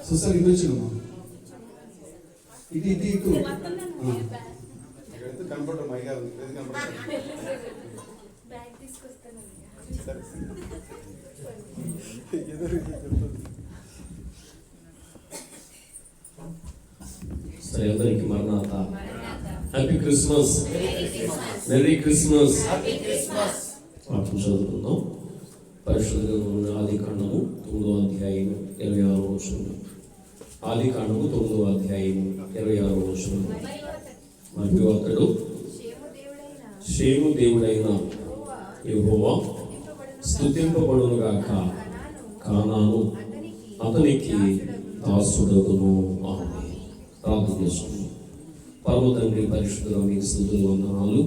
Sister ఇటు వచ్చినమ్మా, ఇటు ఇటు ఇటు కనపడరు మై గారు సరే, అందరికి మరణాత, హ్యాపీ క్రిస్మస్, మెరీ క్రిస్మస్. పాఠం చదువుకుందాం. పరిశుద్ధ ఆది కాండము 9వ అధ్యాయం 26వ వచనం. ఆది కాండము 9వ అధ్యాయం 26వ వచనం. మరియు అతడు షేము దేవుడైన యెహోవా స్తుతింపబడును గాక, కానాను అతనికి దాసుడగును. ఆమేన్. ప్రార్థన చేసుకుందాం. పరమ తండ్రి, పరిశుద్ధుల మీకు స్తుతులు, వందనాలు.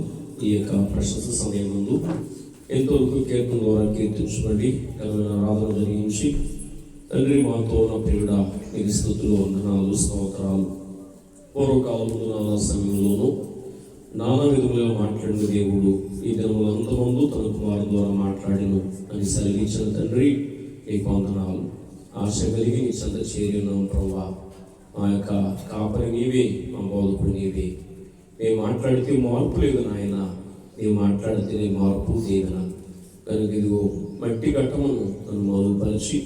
ఈ యొక్క ప్రశస్త సమయం ముందు ఎంతవరకు కీర్తన ద్వారా కీర్తించబడి ఆరాధన జరిగించి తండ్రి మాతో ఉన్న ప్రియుడ మీకు స్తుతులు, వందనాలు, స్తోత్రాలు. పూర్వకాలంలో నానా సమయంలోనూ నానా విధములుగా మాట్లాడిన దేవుడు ఈ దినములంతమందు తన కుమారు ద్వారా మాట్లాడిను అని సెలవించిన తండ్రి నీకు వందనాలు. ఆశ కలిగి నీ చెంత చేరినాం ప్రభువా. మా యొక్క కాపరి నీవే, మా బోధకుడు నీవే. మేము మాట్లాడితే మార్పు లేదు నాయన, నీవు మాట్లాడితేనే మార్పు దీవెన. కనుక ఇదిగో మట్టి ఘట్టమును నన్ను మరుగుపరిచి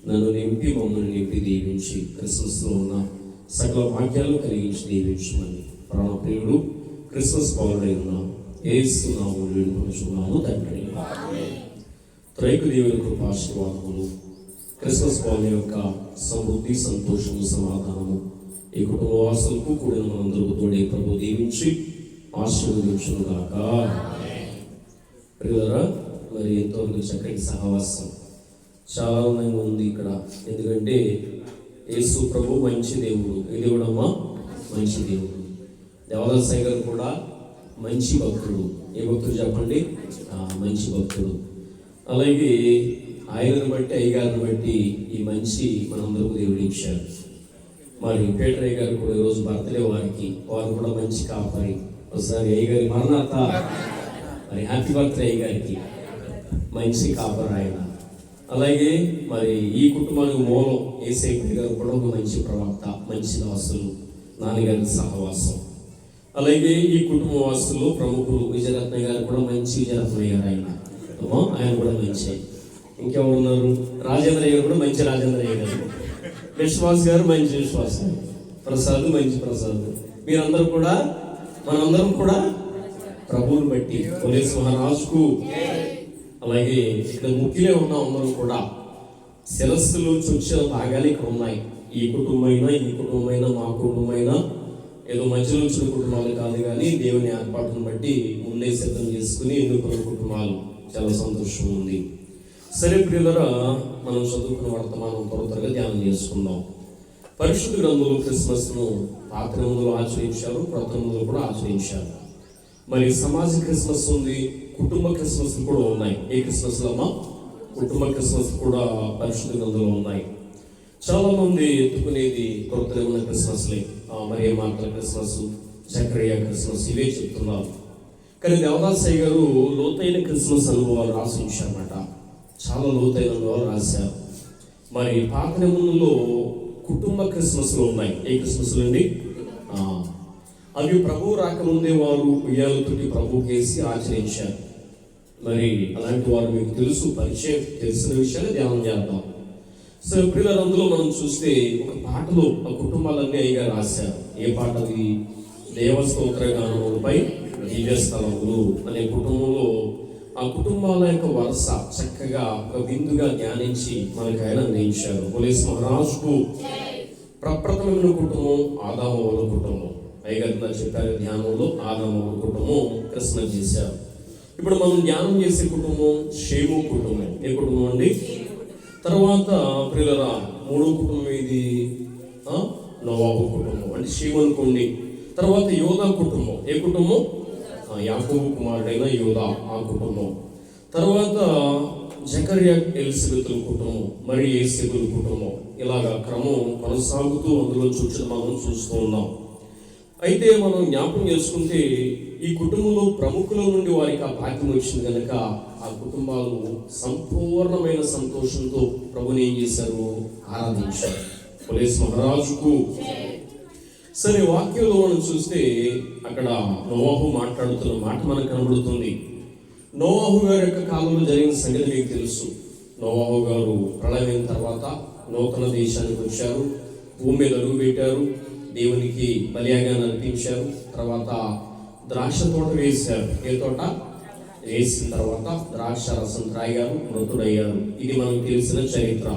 నన్ను నింపి మమ్మల్ని నింపి దీవించి క్రిస్మస్లో ఉన్న సకల వాక్యాలను కలిగించి దీవించమని ప్రాణప్రియుడు క్రిస్మస్ పౌరుడైన యేసు నామములో వేడుకొనుచున్నాము తండ్రి. త్రైక దేవుని కృపాశీర్వాదములు, క్రిస్మస్ పౌరుని యొక్క సమృద్ధి, సంతోషము, సమాధానము ఈ కుటుంబ వాసులకు కూడిన మనందరికీ తోడే ప్రభు దీవించి ఆశీర్వదించును గాక. ప్రియులారా, మరి ఎంతోమంది చక్కటి సహవాసం చాలా ఆనందంగా ఉంది ఇక్కడ. ఎందుకంటే యేసు ప్రభు మంచి దేవుడు. ఏ దేవుడమ్మా? మంచి దేవుడు. దేవదాసయ్య గారు కూడా మంచి భక్తుడు. ఏ భక్తుడు చెప్పండి? మంచి భక్తుడు. అలాగే ఆయనను బట్టి, అయ్యగారిని బట్టి ఈ మంచి మనందరికీ దేవుడు ఇచ్చారు. మరి పేటరయ్య గారు కూడా ఈరోజు బర్త్డే, వారు కూడా మంచి కాపరి. ఒకసారి అయ్యగారి మరణాత, మరి హ్యాపీ బర్త్డే అయ్యగారికి. మంచి కాపరి ఆయన. అలాగే మరి ఈ కుటుంబానికి మూలం యేసయ్య గారు కూడా ఒక మంచి ప్రవక్త, మంచి దాసులు, నాన్నగారి సహవాసం. అలాగే ఈ కుటుంబ వాసులు ప్రముఖులు విజయరత్న గారు కూడా మంచి విజయరత్నయ్య గారు ఆయన కూడా మంచి. ఇంకెవరు ఉన్నారు? రాజేంద్రయ్య గారు కూడా మంచి రాజేంద్రయ్య గారు. విశ్వాస్ గారు మంచి విశ్వాస్ గారు. ప్రసాద్ మంచి ప్రసాద్. మీరందరూ కూడా, మనందరం కూడా ప్రభువుని బట్టి పోలీస్ మహారాజుకు. అలాగే ఇక్కడ ముఖ్యలే ఉన్నాం అందరం కూడా. శిరస్సులు చొచ్చిన భాగాలు ఇక్కడ ఉన్నాయి. ఈ కుటుంబమైనా మా కుటుంబమైనా ఏదో మధ్యలో వచ్చిన కుటుంబాలు కాదు, కానీ దేవుని ఏర్పాటును బట్టి ముందే సిద్ధం చేసుకుని ఎన్నుకున్న కుటుంబాలు. చాలా సంతోషం ఉంది. సరే ప్రియులరా, మనం చదువుకున్న వర్తమానం త్వరగా ధ్యానం చేసుకుందాం. పరిశుద్ధ గ్రంథంలో క్రిస్మస్ను పాత నిబంధనలు ఆచరించారు, క్రొత్త నిబంధనలు కూడా ఆచరించారు. మరి సమాజ క్రిస్మస్ ఉంది, కుటుంబ క్రిస్మస్ కూడా ఉన్నాయి. ఏ క్రిస్మస్లో అమ్మా? కుటుంబ క్రిస్మస్ కూడా పరిశుద్ధ గ్రంథంలో ఉన్నాయి. చాలా మంది ఎత్తుకునేది క్రొత్త నిబంధన క్రిస్మస్లే. మరి మార్తల క్రిస్మస్, జకరియా క్రిస్మస్ ఇవే చెప్తున్నారు. కానీ దేవదాసయ్య గారు లోతైన క్రిస్మస్ అనుభవాలు రాసించారన్నమాట. చాలా లోతైన అనుభవాలు రాశారు. మరి పాత నిబంధనలో కుటుంబ క్రిస్మస్లు ఉన్నాయి. ఏ క్రిస్మస్లు అండి? అవి ప్రభువు రాకముందే వారు ఉయ్యాలతోటి ప్రభు కేసి ఆచరించారు. మరి అలాంటి వారు మీకు తెలుసు, పరిచయం, తెలిసిన విషయాలు ధ్యానం చేద్దాం. సో ప్రియులారా, అందులో మనం చూస్తే ఒక పాటలో ఆ కుటుంబాలన్నీ అయ్యగా రాశారు. ఏ పాట అది? దేవస్తోత్ర గానములపై దివ్యస్థలములు అనే కుటుంబంలో ఆ కుటుంబాల యొక్క వరుస చక్కగా ఒక విందుగా ధ్యానించి మనకు ఆయన అందించారు. పోలీస్ మహారాజుకు ప్రప్రథమైన కుటుంబం ఆదాము వాళ్ళ కుటుంబం. అయ్యగారు చెప్పారు ధ్యానంలో ఆదాము వాళ్ళ కుటుంబం క్రిస్మస్ చేశారు. ఇప్పుడు మనం ధ్యానం చేసే కుటుంబం షేము కుటుంబం. ఏ కుటుంబం అండి? తర్వాత ప్రియులరా, మూడో కుటుంబం ఇది నోవాహు కుటుంబం, అంటే షేము అనుకోండి. తర్వాత యోధా కుటుంబం. ఏ కుటుంబం? యాకోబు కుమారుడైన యోధా, ఆ కుటుంబం. తర్వాత జకరియా ఎలిజబెతుల కుటుంబం, మరి యేసేబుల కుటుంబం. ఇలాగా క్రమం కొనసాగుతూ అందులో మనం చూస్తూ ఉన్నాం. అయితే మనం జ్ఞాపకం చేసుకుంటే ఈ కుటుంబంలో ప్రముఖుల నుండి వారికి ఆ భాగ్యం వచ్చింది కనుక ఆ కుటుంబాలు సంపూర్ణమైన సంతోషంతో ప్రభుని ఏం చేశారు? ఆరాధించారు. పోలీస్ మహారాజుకు. సరే, వాక్యంలో మనం చూస్తే అక్కడ నోవాహు మాట్లాడుతున్న మాట మనకు కనబడుతుంది. నోవాహు గారి యొక్క కాలంలో జరిగిన సంగతి మీకు తెలుసు. నోవాహు గారు ప్రళయం తర్వాత నూతన దేశానికి వచ్చారు, భూమి మీద అడుగు పెట్టారు, దేవునికి బలియాగాన్ని అర్పించారు. తర్వాత ద్రాక్ష తోట వేశారు. ఏ తోట వేసిన తర్వాత ద్రాక్ష రసం త్రాగారు, మృతుడయ్యారు. ఇది మనకు తెలిసిన చరిత్ర.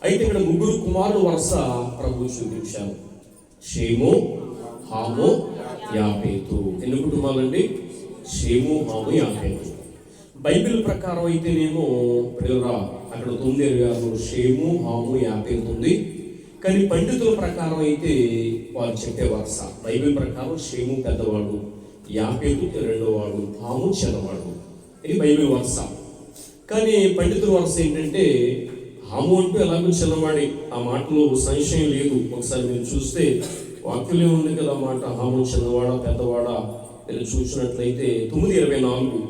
అయితే ఇక్కడ ముగ్గురు కుమారుడు వరుస ప్రభు చూపించారు. షేము, హాము, యాపేతు. ఎన్ని కుటుంబాలండి? షేము, హాము, యాపేతు. బైబిల్ ప్రకారం అయితేనేమో అక్కడ 9 షేము, హాము, యాపేతు ఉంది. కానీ పండితుల ప్రకారం అయితే వారు చెప్పే వరుస బైబిల్ ప్రకారం షేము పెద్దవాడు, యాపేతు రెండోవాడు, హాము చిన్నవాడు. ఇది బైబిల్ వరుస. కానీ పండితుల వరుస ఏంటంటే హాము అంటూ ఎలాగో చిన్నవాడి. ఆ మాటలో సంశయం లేదు. ఒకసారి మీరు చూస్తే వాక్యంలో ఉంది కదా మాట, హాము చిన్నవాడా పెద్దవాడా. మీరు చూసినట్లయితే 9:24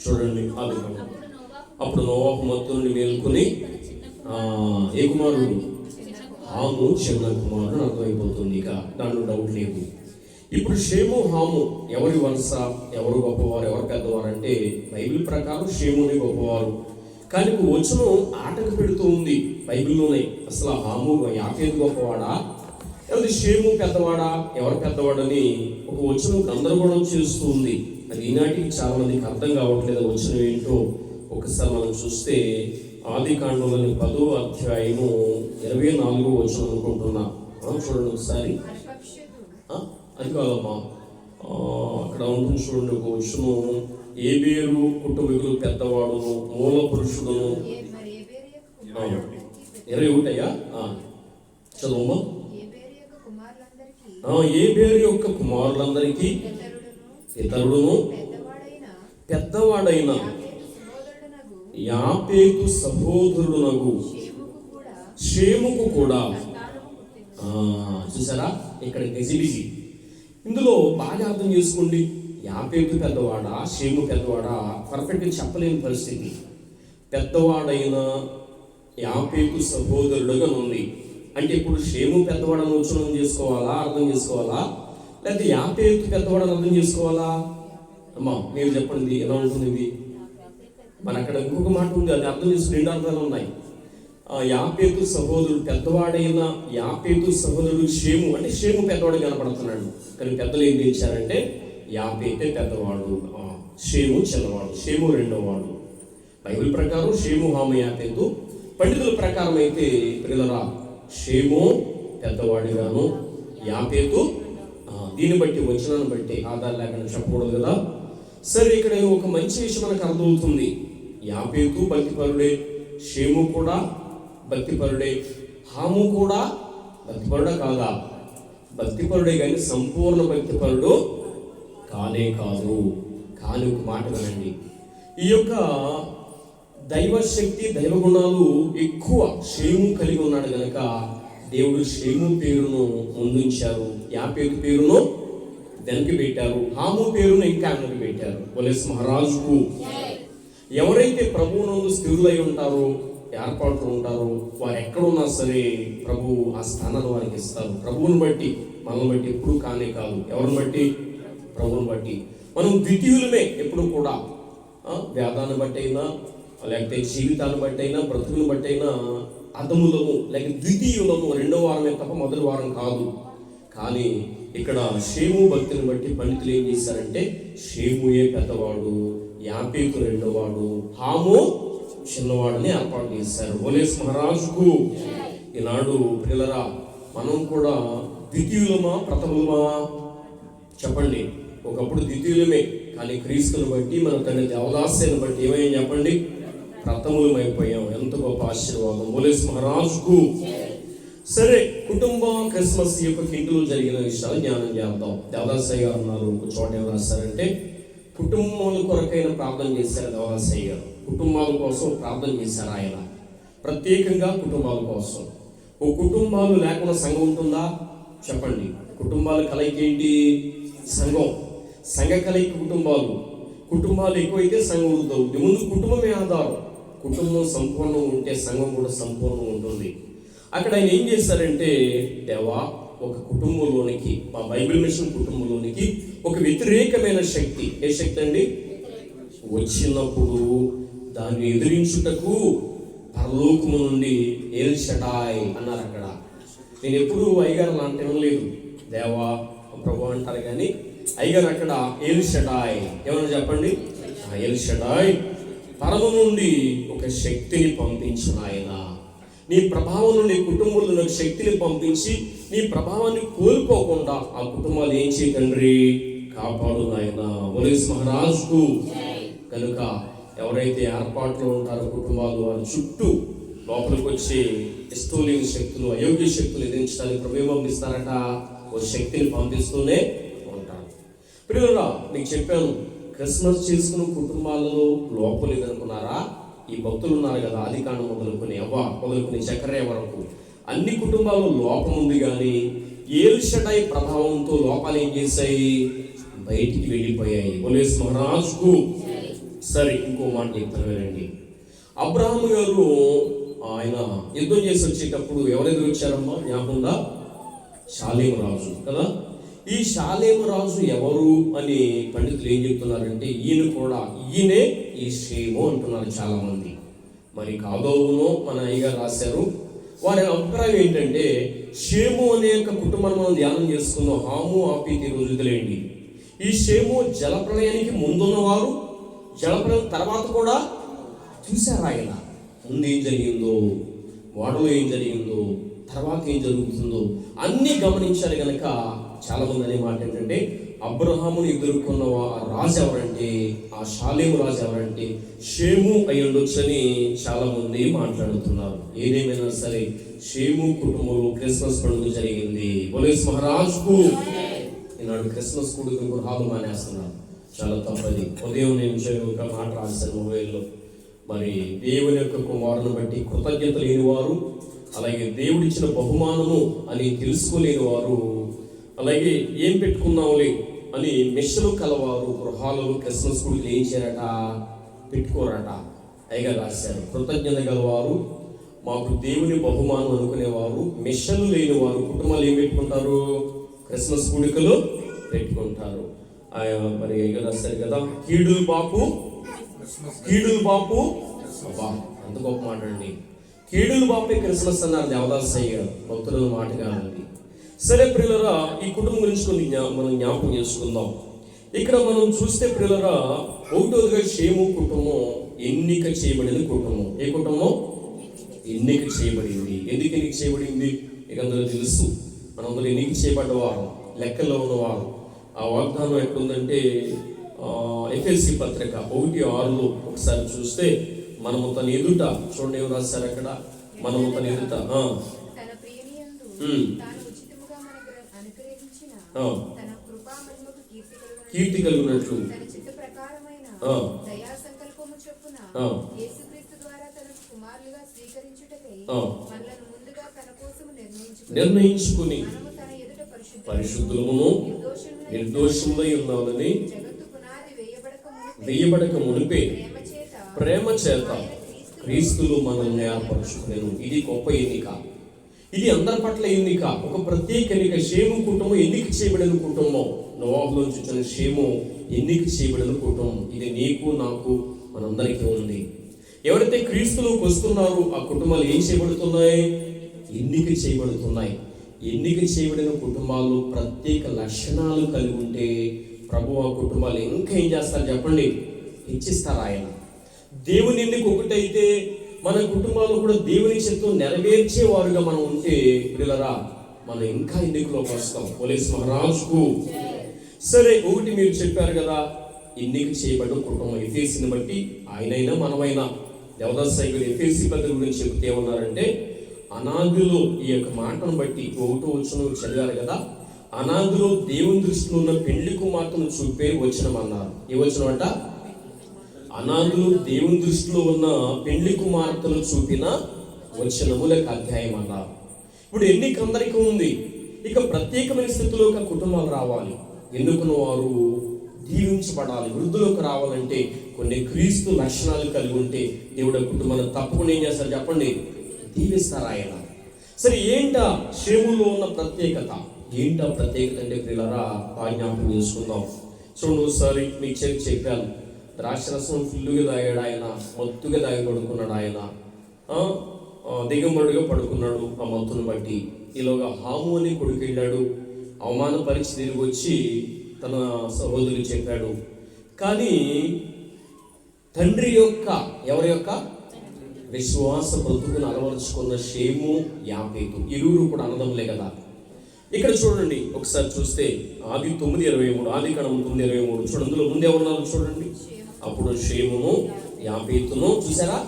చూడండి. అది అప్పుడు నోవాహు మత్తు నుండి మేల్కొని ఏ కుమారుడు? హాము చిన్న కుమారుడు అర్థమైపోతుంది. ఇక దాంట్లో డౌట్ లేదు. ఇప్పుడు షేము, హాము ఎవరి వరుస? ఎవరు గొప్పవారు, ఎవరు పెద్దవారు అంటే బైబిల్ ప్రకారం షేముని గొప్పవారు. కానీ వచనం ఆటకు పెడుతూ ఉంది బైబిల్లోనే. అసలు హాము యాపేతు గొప్పవాడా, ఎవరి షేము పెద్దవాడా, ఎవరు పెద్దవాడని ఒక వచనం గందరగోళం చేస్తూ ఉంది. అది ఈనాటికి చాలా మందికి అర్థం కావట్లేదు. వచనం ఏంటో ఒకసారి మనం చూస్తే ఆదికాండంలోని 10వ అధ్యాయము 24వ వచనం అనుకుంటున్నా. చూడండి ఒకసారి. అది కాదమ్మా, అక్కడ ఉంటుంది చూడండి ఒక వచనం. ఏబేరు కుటుంబీకులు పెద్దవాడును, మూల పురుషుడును. 21 చదువమ్మా. ఏబేరు యొక్క కుమారులందరికీ ఇతరుడును పెద్దవాడైన యాపేతు సహోదరుడునగు షేముకు కూడా. చూసారా ఇక్కడ గజిబిజి. ఇందులో బాగా అర్థం చేసుకోండి. యాపేతు పెద్దవాడా, షేము పెద్దవాడా పర్ఫెక్ట్గా చెప్పలేని పరిస్థితి. పెద్దవాడైన యాపేతు సహోదరుడుగా ఉంది అంటే ఇప్పుడు షేము పెద్దవాడని వచనం చేసుకోవాలా, అర్థం చేసుకోవాలా, లేకపోతే యాపేతు పెద్దవాడని అర్థం చేసుకోవాలా? అమ్మా మీరు చెప్పండి, ఎలా ఉంటుంది ఇది? మన అక్కడ ఇంకొక మాట ఉంది, అది అర్థం చేసుకుని 2 అర్థాలు ఉన్నాయి. యాపేతు సహోదరుడు, పెద్దవాడైన యాపేతు సహోదరుడు షేము అంటే షేము పెద్దవాడు కనపడుతున్నాడు. కానీ పెద్దలు ఏం చేశారంటే యాపేతే పెద్దవాడు, షేము చిన్నవాడు, షేము రెండోవాడు. బైబిల్ ప్రకారం షేము, హాము, యాపేతు. పండితుల ప్రకారం అయితే పిల్లరా షేము పెద్దవాడిగాను, యాపేతు దీన్ని బట్టి వచనాన్ని బట్టి ఆధారం లేకుండా చెప్పకూడదు కదా. సరే, ఇక్కడ ఒక మంచి విషయం మనకు అర్థమవుతుంది. యాపేతు భక్తిపరుడే, షేము కూడా భక్తిపరుడే, హాము కూడా భక్తిపరుడా కాదా? భక్తిపరుడే కానీ సంపూర్ణ భక్తిపరుడు కానే కాదు. కానీ ఒక మాట వినండి, ఈ యొక్క దైవశక్తి దైవ గుణాలు ఎక్కువ షేము కలిగి ఉన్నాడు కనుక దేవుడు షేము పేరును ముందుంచారు, యాపేతు పేరును వెనక్కి పెట్టారు, హాము పేరును ఇంకా వెనక్కి పెట్టారు. పోలీస్ మహారాజుకు. ఎవరైతే ప్రభువునందు స్థిరులై ఉంటారో, ఏర్పాట్లు ఉంటారో, వారు ఎక్కడున్నా సరే ప్రభు ఆ స్థానాన్ని వారికి ఇస్తారు. ప్రభువుని బట్టి, మనల్ని బట్టి ఎప్పుడు కానే కాదు. ఎవరిని బట్టి? ప్రభువుని బట్టి. మనం ద్వితీయులమే ఎప్పుడు కూడా. వేదాన్ని బట్టి అయినా, లేకపోతే జీవితాన్ని బట్టి అయినా, బ్రతుకుని బట్టి అయినా అదములము లేక ద్వితీయులము. 2వ వారమే తప్ప మొదటి వారం కాదు. కానీ ఇక్కడ షేము భక్తిని బట్టి పండితులు ఏం చేశారంటే షేముయే పెద్దవాడు, యాపేతు రెండోవాడు, హాము చిన్నవాడని ఏర్పాటు చేశారు. పోలీస్ మహారాజుకు. ఈనాడు పిల్లరా మనం కూడా ద్వితీయులమా ప్రథములమా? చెప్పండి. ఒకప్పుడు ద్వితీయులమే, కానీ క్రీస్తుని బట్టి మన తండ్రి దేవదాస్యాన్ని బట్టి ఏమైనా చెప్పండి ప్రథములమైపోయాం. ఎంత గొప్ప ఆశీర్వాదం. పోలీస్ మహారాజుకు. సరే, కుటుంబ క్రిస్మస్ యొక్క ఇంట్లో జరిగిన విషయాలు జ్ఞానం చేద్దాం. దేవదాసయ్య గారు ఉన్నారు. ఒక చోట ఏం రాస్తారంటే కుటుంబాల కొరకైన ప్రార్థన చేశారు దేవదాసయ్య గారు. కుటుంబాల కోసం ప్రార్థన చేశారు ఆయన, ప్రత్యేకంగా కుటుంబాల కోసం. ఓ కుటుంబాలు లేకుండా సంఘం ఉంటుందా? చెప్పండి. కుటుంబాల కలయిక ఏంటి? సంఘం. సంఘ కలయిక కుటుంబాలు. కుటుంబాలు ఎక్కువైతే సంఘం అవుతుంది. ముందు కుటుంబమే ఆధారం. కుటుంబం సంపూర్ణంగా ఉంటే సంఘం కూడా సంపూర్ణంగా ఉంటుంది. అక్కడ ఆయన ఏం చేశారంటే, దేవా ఒక కుటుంబంలోనికి, మా బైబిల్ మిషన్ కుటుంబంలోనికి ఒక వ్యతిరేకమైన శక్తి, ఏ శక్తి అండి, వచ్చినప్పుడు దాన్ని ఎదిరించుటకు పరలోకము నుండి ఎల్ షడాయ్ అన్నారు. అక్కడ నేను ఎప్పుడు అయ్యగారు అలా అంటే లేదు, దేవా ప్రభు అంటారు కానీ అయ్యగారు అక్కడ ఎల్ షడాయ్, ఎవరైనా చెప్పండి, ఎల్ షడాయ్ పరమ నుండి ఒక శక్తిని పంపించిన ఆయన, నీ ప్రభావం నుండి కుటుంబంలో ఒక శక్తిని పంపించి నీ ప్రభావాన్ని కోల్పోకుండా ఆ కుటుంబాలు ఏం చేయ తండ్రి, కాపాడు నాయన. పోలీస్ మహారాజుకు కనుక ఎవరైతే ఏర్పాట్లో ఉంటారో కుటుంబాలు, వారి చుట్టూ లోపలికి వచ్చి ఇష్టం లేని శక్తులు, అయోగ్య శక్తులు ఎదిరించడానికి ప్రభు పంపిస్తారట, ఓ శక్తిని పంపిస్తూనే ఉంటారు. పిల్లలురా, మీకు చెప్పాను, క్రిస్మస్ చేసుకున్న కుటుంబాలలో లోపం లేదనుకున్నారా? ఈ భక్తులు ఉన్నారు కదా, ఆదికాండం మొదలుకొని మొదలుకొని చక్రయ్య వరకు అన్ని కుటుంబాల్లో లోపం ఉంది. కానీ ఎల్ షడాయ్ ప్రభావంతో లోపాలు ఏం చేశాయి, బయటికి వెళ్ళిపోయాయి. పోలీస్ మహారాజుకు. సరే, ఇంకో మాట చెప్తాను వినండి. అబ్రహాము గారు ఆయన యుద్ధం చేసి వచ్చేటప్పుడు ఎవరెదురు వచ్చారమ్మా, జ్ఞాపకంగా? షాలేము రాజు కదా. ఈ షాలేము రాజు ఎవరు అని పండితులు ఏం చెప్తున్నారంటే, ఈయనే ఈ షేము అంటున్నారు చాలా మంది. మరి కాదోవునో మన అయ్యగారు రాశారు. వారి అభిప్రాయం ఏంటంటే, షేము అనే కుటుంబాన్ని మనం ధ్యానం చేసుకుందాం. హాము ఆపీతి రోజులేండి. ఈ షేము జలప్రళయానికి ముందున్నవారు, జలప్రళయం తర్వాత కూడా చూశారు. ఆయన ముందు ఏం జరిగిందో, వాడలో ఏం జరిగిందో, తర్వాత ఏం జరుగుతుందో అన్నీ గమనించారు కనుక చాలా మంది అనే మాట ఏంటంటే, అబ్రహామును ఎదుర్కొన్న రాజు ఎవరంటే, ఆ షాలేము రాజు ఎవరంటే షేము అయి ఉండొచ్చని చాలా మంది మాట్లాడుతున్నారు. ఏదేమైనా సరే షేము కుటుంబంలో క్రిస్మస్ పండుగ జరిగింది. పోలీస్ మహారాజుకు. ఈనాడు క్రిస్మస్ కొడుకు హాలు మానేస్తున్నారు, చాలా తప్పది. ఉదయం నేను ఒక మాట రాశాను మొబైల్లో. మరి దేవుని యొక్క కుమారుని బట్టి కృతజ్ఞత లేని వారు, అలాగే దేవుడిచ్చిన బహుమానము అని తెలుసుకోలేని వారు, అలాగే ఏం పెట్టుకున్నాంలే అని మెషలు కలవారు గృహాలలో క్రిస్మస్ కొడుకులు ఏం చేయారట, పెట్టుకోరట. పైగా రాశారు, కృతజ్ఞత గలవారు, మాకు దేవుని బహుమానం అనుకునేవారు, మెషలు లేని వారు కుటుంబాలు ఏం పెట్టుకుంటారు, క్రిస్మస్ కొడుకులు పెట్టుకుంటారు. మరి రాశారు కదా, కీడులు బాపు అబ్బా, అంత గొప్ప మాట అండి. కీడులు బాపే క్రిస్మస్ అన్నారు దేవదాసయ్య గారు, భక్తుల మాట కాదండి. సరే ప్రియులరా, ఈ కుటుంబం గురించి కొన్ని మనం జ్ఞాపకం చేసుకుందాం. ఇక్కడ మనం చూస్తే ప్రియులరా, ఒకటోదిగా షేము కుటుంబం ఎన్నిక చేయబడిన కుటుంబం. ఏ కుటుంబం? ఎన్నిక చేయబడింది. ఎందుకు ఎన్నిక చేయబడింది? ఇక అందరూ తెలుసు, మనందరూ ఎన్నిక చేయబడ్డవారు, లెక్కల్లో ఉన్నవారు. ఆ వాగ్దానం ఎక్కడుందంటే ఎఫెసీ పత్రిక 1:6 ఒకసారి చూస్తే, మనము తన ఎదుట, చూడండి ఏం రాశారు అక్కడ, మనము తన ఎదుట కీర్తి కలిగినట్లు నిర్ణయించుకుని పరిశుద్ధులమును నిర్దోషములై ఉన్నామని వేయబడక మునిపే ప్రేమ చేత క్రీస్తులు మనల్ని ఏర్పరచుకునేను. ఇది గొప్ప ఎన్నిక, ఇది అందరి పట్ల ఎన్నిక, ఒక ప్రత్యేక ఎన్నిక. షేము కుటుంబం ఎన్నిక చేయబడిన కుటుంబం. నోవాహులోంచి వచ్చిన షేము ఎన్నిక చేయబడిన కుటుంబం. ఇది నీకు నాకు మనందరికీ ఉంది. ఎవరైతే క్రీస్తులోకి వస్తున్నారో ఆ కుటుంబాలు ఏం చేయబడుతున్నాయి? ఎన్నిక చేయబడుతున్నాయి. ఎన్నిక చేయబడిన కుటుంబాలు ప్రత్యేక లక్షణాలు కలిగి ఉంటే ప్రభు ఆ కుటుంబాలు ఇంకా ఏం చేస్తారు చెప్పండి? హెచ్చిస్తారు ఆయన. దేవుని ఎన్నిక ఒకటైతే మన కుటుంబాలు కూడా దేవుని చిత్తం నెరవేర్చేవారుగా మనం ఉంటే పిల్లరా, మనం ఇంకా ఎన్నికలోకి వస్తాం. పోలీస్ మహారాజుకు. సరే, ఒకటి మీరు చెప్పారు కదా, ఎన్నిక చేయబడ్డ కుటుంబం. ఎఫెసీని బట్టి ఆయనైనా మనమైనా, దేవదాసయ్య గారు ఎఫెసీ పత్రిక గురించి చెబితే ఏమన్నారంటే, అనాదిలో ఈ యొక్క మాటను బట్టి 1వ వచనం చదివారు కదా, అనాదిలో దేవుని దృష్టిలో ఉన్న పెళ్లి కుమార్తెను చూపే వచనం అన్నారు. ఏ వచనం అంట? అనాదులు దేవుని దృష్టిలో ఉన్న పెళ్లి కుమార్తెలు చూపిన వచనము లేక అధ్యాయం అన్నారు. ఇప్పుడు ఎన్నిక అందరికీ ఉంది. ఇక ప్రత్యేకమైన స్థితిలోకి కుటుంబాలు రావాలి. ఎన్నుకున్న వారు దీవించబడాలి. వృద్ధులకు రావాలంటే కొన్ని క్రీస్తు లక్షణాలు కలిగి ఉంటే దేవుడు కుటుంబాన్ని తప్పకుండా ఏం చేస్తారు చెప్పండి? దీవిస్తారు ఆయన. సరే ఏంటా షేములో ఉన్న ప్రత్యేకత? ఏంటా ప్రత్యేకత అంటే ప్రియులారా జ్ఞాపకం చేసుకుందాం. చూడండి ఒకసారి మీకు చెప్పాను, ద్రాక్షరసం ఫుల్లుగా తాగాడు ఆయన, మత్తుగా తాగి పడుకున్నాడు ఆయన, దిగంబరుడుగా పడుకున్నాడు ఆ మత్తును బట్టి. ఈలోగా హాము అని కొడుకు వెళ్ళాడు, అవమానపరిచి తిరిగి వచ్చి తన సహోదరులు చెప్పాడు. కానీ తండ్రి యొక్క ఎవరి యొక్క విశ్వాస బ్రతుకును అలవరుచుకున్న షేము యాపేతు ఇరువురు కూడా అన్నదమ్ములే కదా. ఇక్కడ చూడండి ఒకసారి చూస్తే ఆది 9:23, ఆది కాండం 9:23 చూడండి. అందులో ముందే ఉన్నారు చూడండి. అప్పుడు షేమును యాపేతును, చూసారా,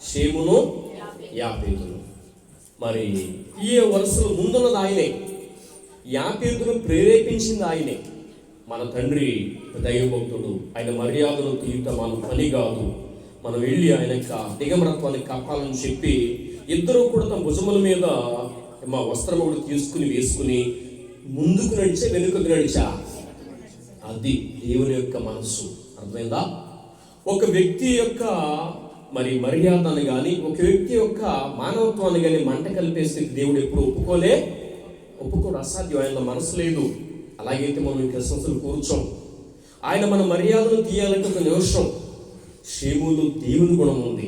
షేమును యాపేతును. మరి ఈ వరుసలో ముందున్నది ఆయనే, యాపేతును ప్రేరేపించింది ఆయనే. మన తండ్రి దైవభక్తుడు, ఆయన మర్యాదను తీయుట మన పని కాదు, మనం వెళ్ళి ఆయన యొక్క దిగమరత్వాన్ని కప్పాలని చెప్పి ఇద్దరు కూడా తమ భుజముల మీద మా వస్త్రం ఒకటి తీసుకుని వేసుకుని ముందుకు నడిచా వెనుకకు నడిచా. అది దేవుని యొక్క మనస్సు. అర్థమైందా? ఒక వ్యక్తి యొక్క మరి మర్యాదను కానీ, ఒక వ్యక్తి యొక్క మానవత్వాన్ని కానీ మంట కలిపేస్తే దేవుడు ఎప్పుడు ఒప్పుకోడు, అసాధ్యం. ఆయన మనసు లేదు. అలాగైతే మనం క్రిస్మస్లు కూర్చోం. ఆయన మన మర్యాదను తీయాలంటే ఒక నిమిషం. షేములో దేవుని గుణం ఉంది.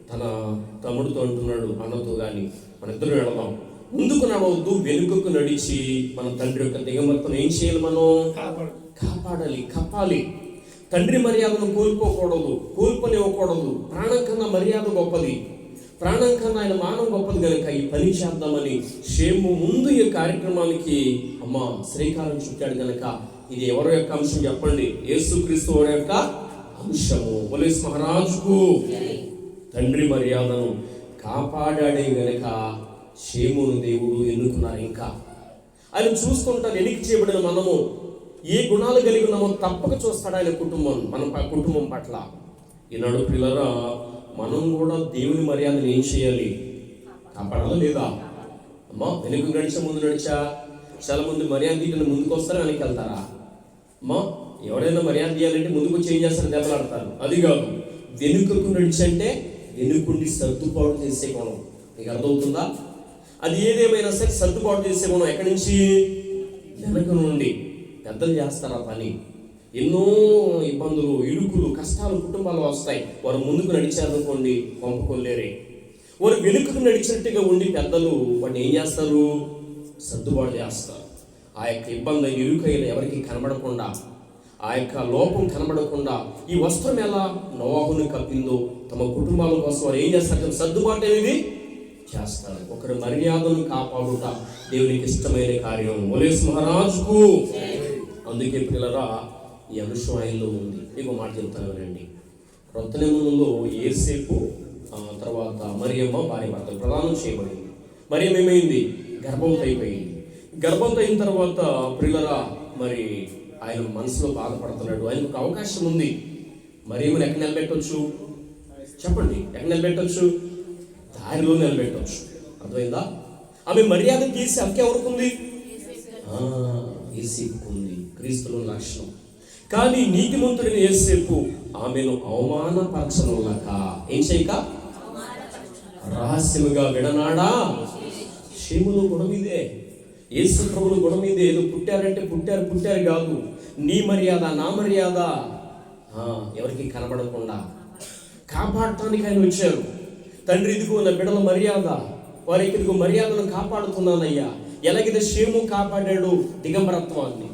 తన తమ్ముడితో అంటున్నాడు, అన్నతో కానీ, మన ఇద్దరు వెళదాం, ముందుకు నడవద్దు, వెనుకకు నడిచి మన తండ్రి యొక్క దిగమర్తను ఏం చేయాలి? మనం కాపాడాలి, కప్పాలి. తండ్రి మర్యాదను కోల్పోకూడదు, కోల్పోనివ్వకూడదు. ప్రాణం కన్నా మర్యాద గొప్పది, ప్రాణం కన్నా ఆయన మానవ గొప్పది కనుక ఈ పని చేద్దామని షేము ముందు ఈ కార్యక్రమానికి శ్రీకారం చుట్టాడు కనుక ఇది ఎవరి యొక్క అంశం చెప్పండి? యేసుక్రీస్తు వారి యొక్క అంశము. పోలీస్ మహారాజుకు తండ్రి మర్యాదను కాపాడాడే గనక షేమును దేవుడు ఎన్నుకున్నారు. ఇంకా ఆయన చూస్తుంటారు, ఎన్నిక చేయబడిన మనము ఏ గుణాలు కలిగి ఉన్నామో తప్పక చూస్తాడు ఆయన కుటుంబం, మన కుటుంబం పట్ల. ఈనాడు పిల్లరా మనం కూడా దేవుని మర్యాదను ఏం చేయాలి? కాపాడాలా లేదా? వెనుక నడిచా ముందు నడిచా? చాలా మంది మర్యాద తీయకుండా ముందుకు వస్తారా, వెనక్కి వెళ్తారా? ఎవరైనా మర్యాద తీయాలంటే ముందుకు వచ్చి ఏం చేస్తారు? దెబ్బలాడతారు. అది కాదు, వెనుకకు నడిచంటే వెనుకుండి సర్దుబాటు చేసే గుణం. మీకు అర్థమవుతుందా? అది ఏదేమైనా సరే సర్దుబాటు చేసే గుణం ఎక్కడి నుంచి? వెనక నుండి. పెద్దలు చేస్తారు ఆ పని. ఎన్నో ఇబ్బందులు, ఇరుకులు, కష్టాలు కుటుంబాలు వస్తాయి. వారు ముందుకు నడిచారనుకోండి, పంపుకోలేరే. వారు వెనుకకు నడిచినట్టుగా ఉండి పెద్దలు వాడిని ఏం చేస్తారు? సర్దుబాటు చేస్తారు. ఆ యొక్క ఇబ్బంది, ఇరుకైన ఎవరికి కనబడకుండా, ఆ యొక్క లోపం కనబడకుండా ఈ వస్త్రం ఎలా నోవాహుని కప్పిందో తమ కుటుంబాల కోసం వారు ఏం చేస్తారు? సర్దుబాటు అనేది చేస్తారు. ఒకరి మర్యాదను కాపాడుట దేవునికి ఇష్టమైన కార్యం. పోలీస్ మహారాజుకు. అందుకే పిల్లరా ఈ అంశం ఆయనలో ఉంది. మీకు మాట చెప్తాను వినండి. క్రొత్త నిబంధనలో యేసేపు తర్వాత మరియమ్మ భార్య భర్తలు ప్రదానం చేయబడింది. మరియమ్మ ఏమైంది? గర్భంతో అయిపోయింది. గర్భంతో అయిన తర్వాత పిల్లరా మరి ఆయన మనసులో బాధపడుతున్నాడు. ఆయనకు ఒక అవకాశం ఉంది. మరియమ్మని ఎక్కడ నిలబెట్టవచ్చు? చెప్పండి, ఎక్కడ నిలబెట్టవచ్చు? దారిలో నిలబెట్టవచ్చు. అర్థమైందా? ఆమె మర్యాద తీసి అక్క ఎవరుకుంది? యేసేపుకుంది. క్రీస్తులో లక్షణం. కానీ నీతిమంతుడిని యేసేపు ఆమెను అవమానపరచనులక ఏం చేయక రహస్యముగా విడనాడా. షేములో గుణం ఇదే, యేసు ప్రభువుల గుణం ఇదే. ఏదో పుట్టారంటే పుట్టారు కాదు. నీ మర్యాద, నా మర్యాద ఎవరికి కనబడకుండా కాపాడటానికి ఆయన వచ్చారు. తండ్రి, ఇదిగో నా బిడ్డల మర్యాద, వారికి ఇదిగో మర్యాదను కాపాడుతున్నానయ్యా. ఎలాగైతే షేము కాపాడాడు దిగంబరత్వాన్ని,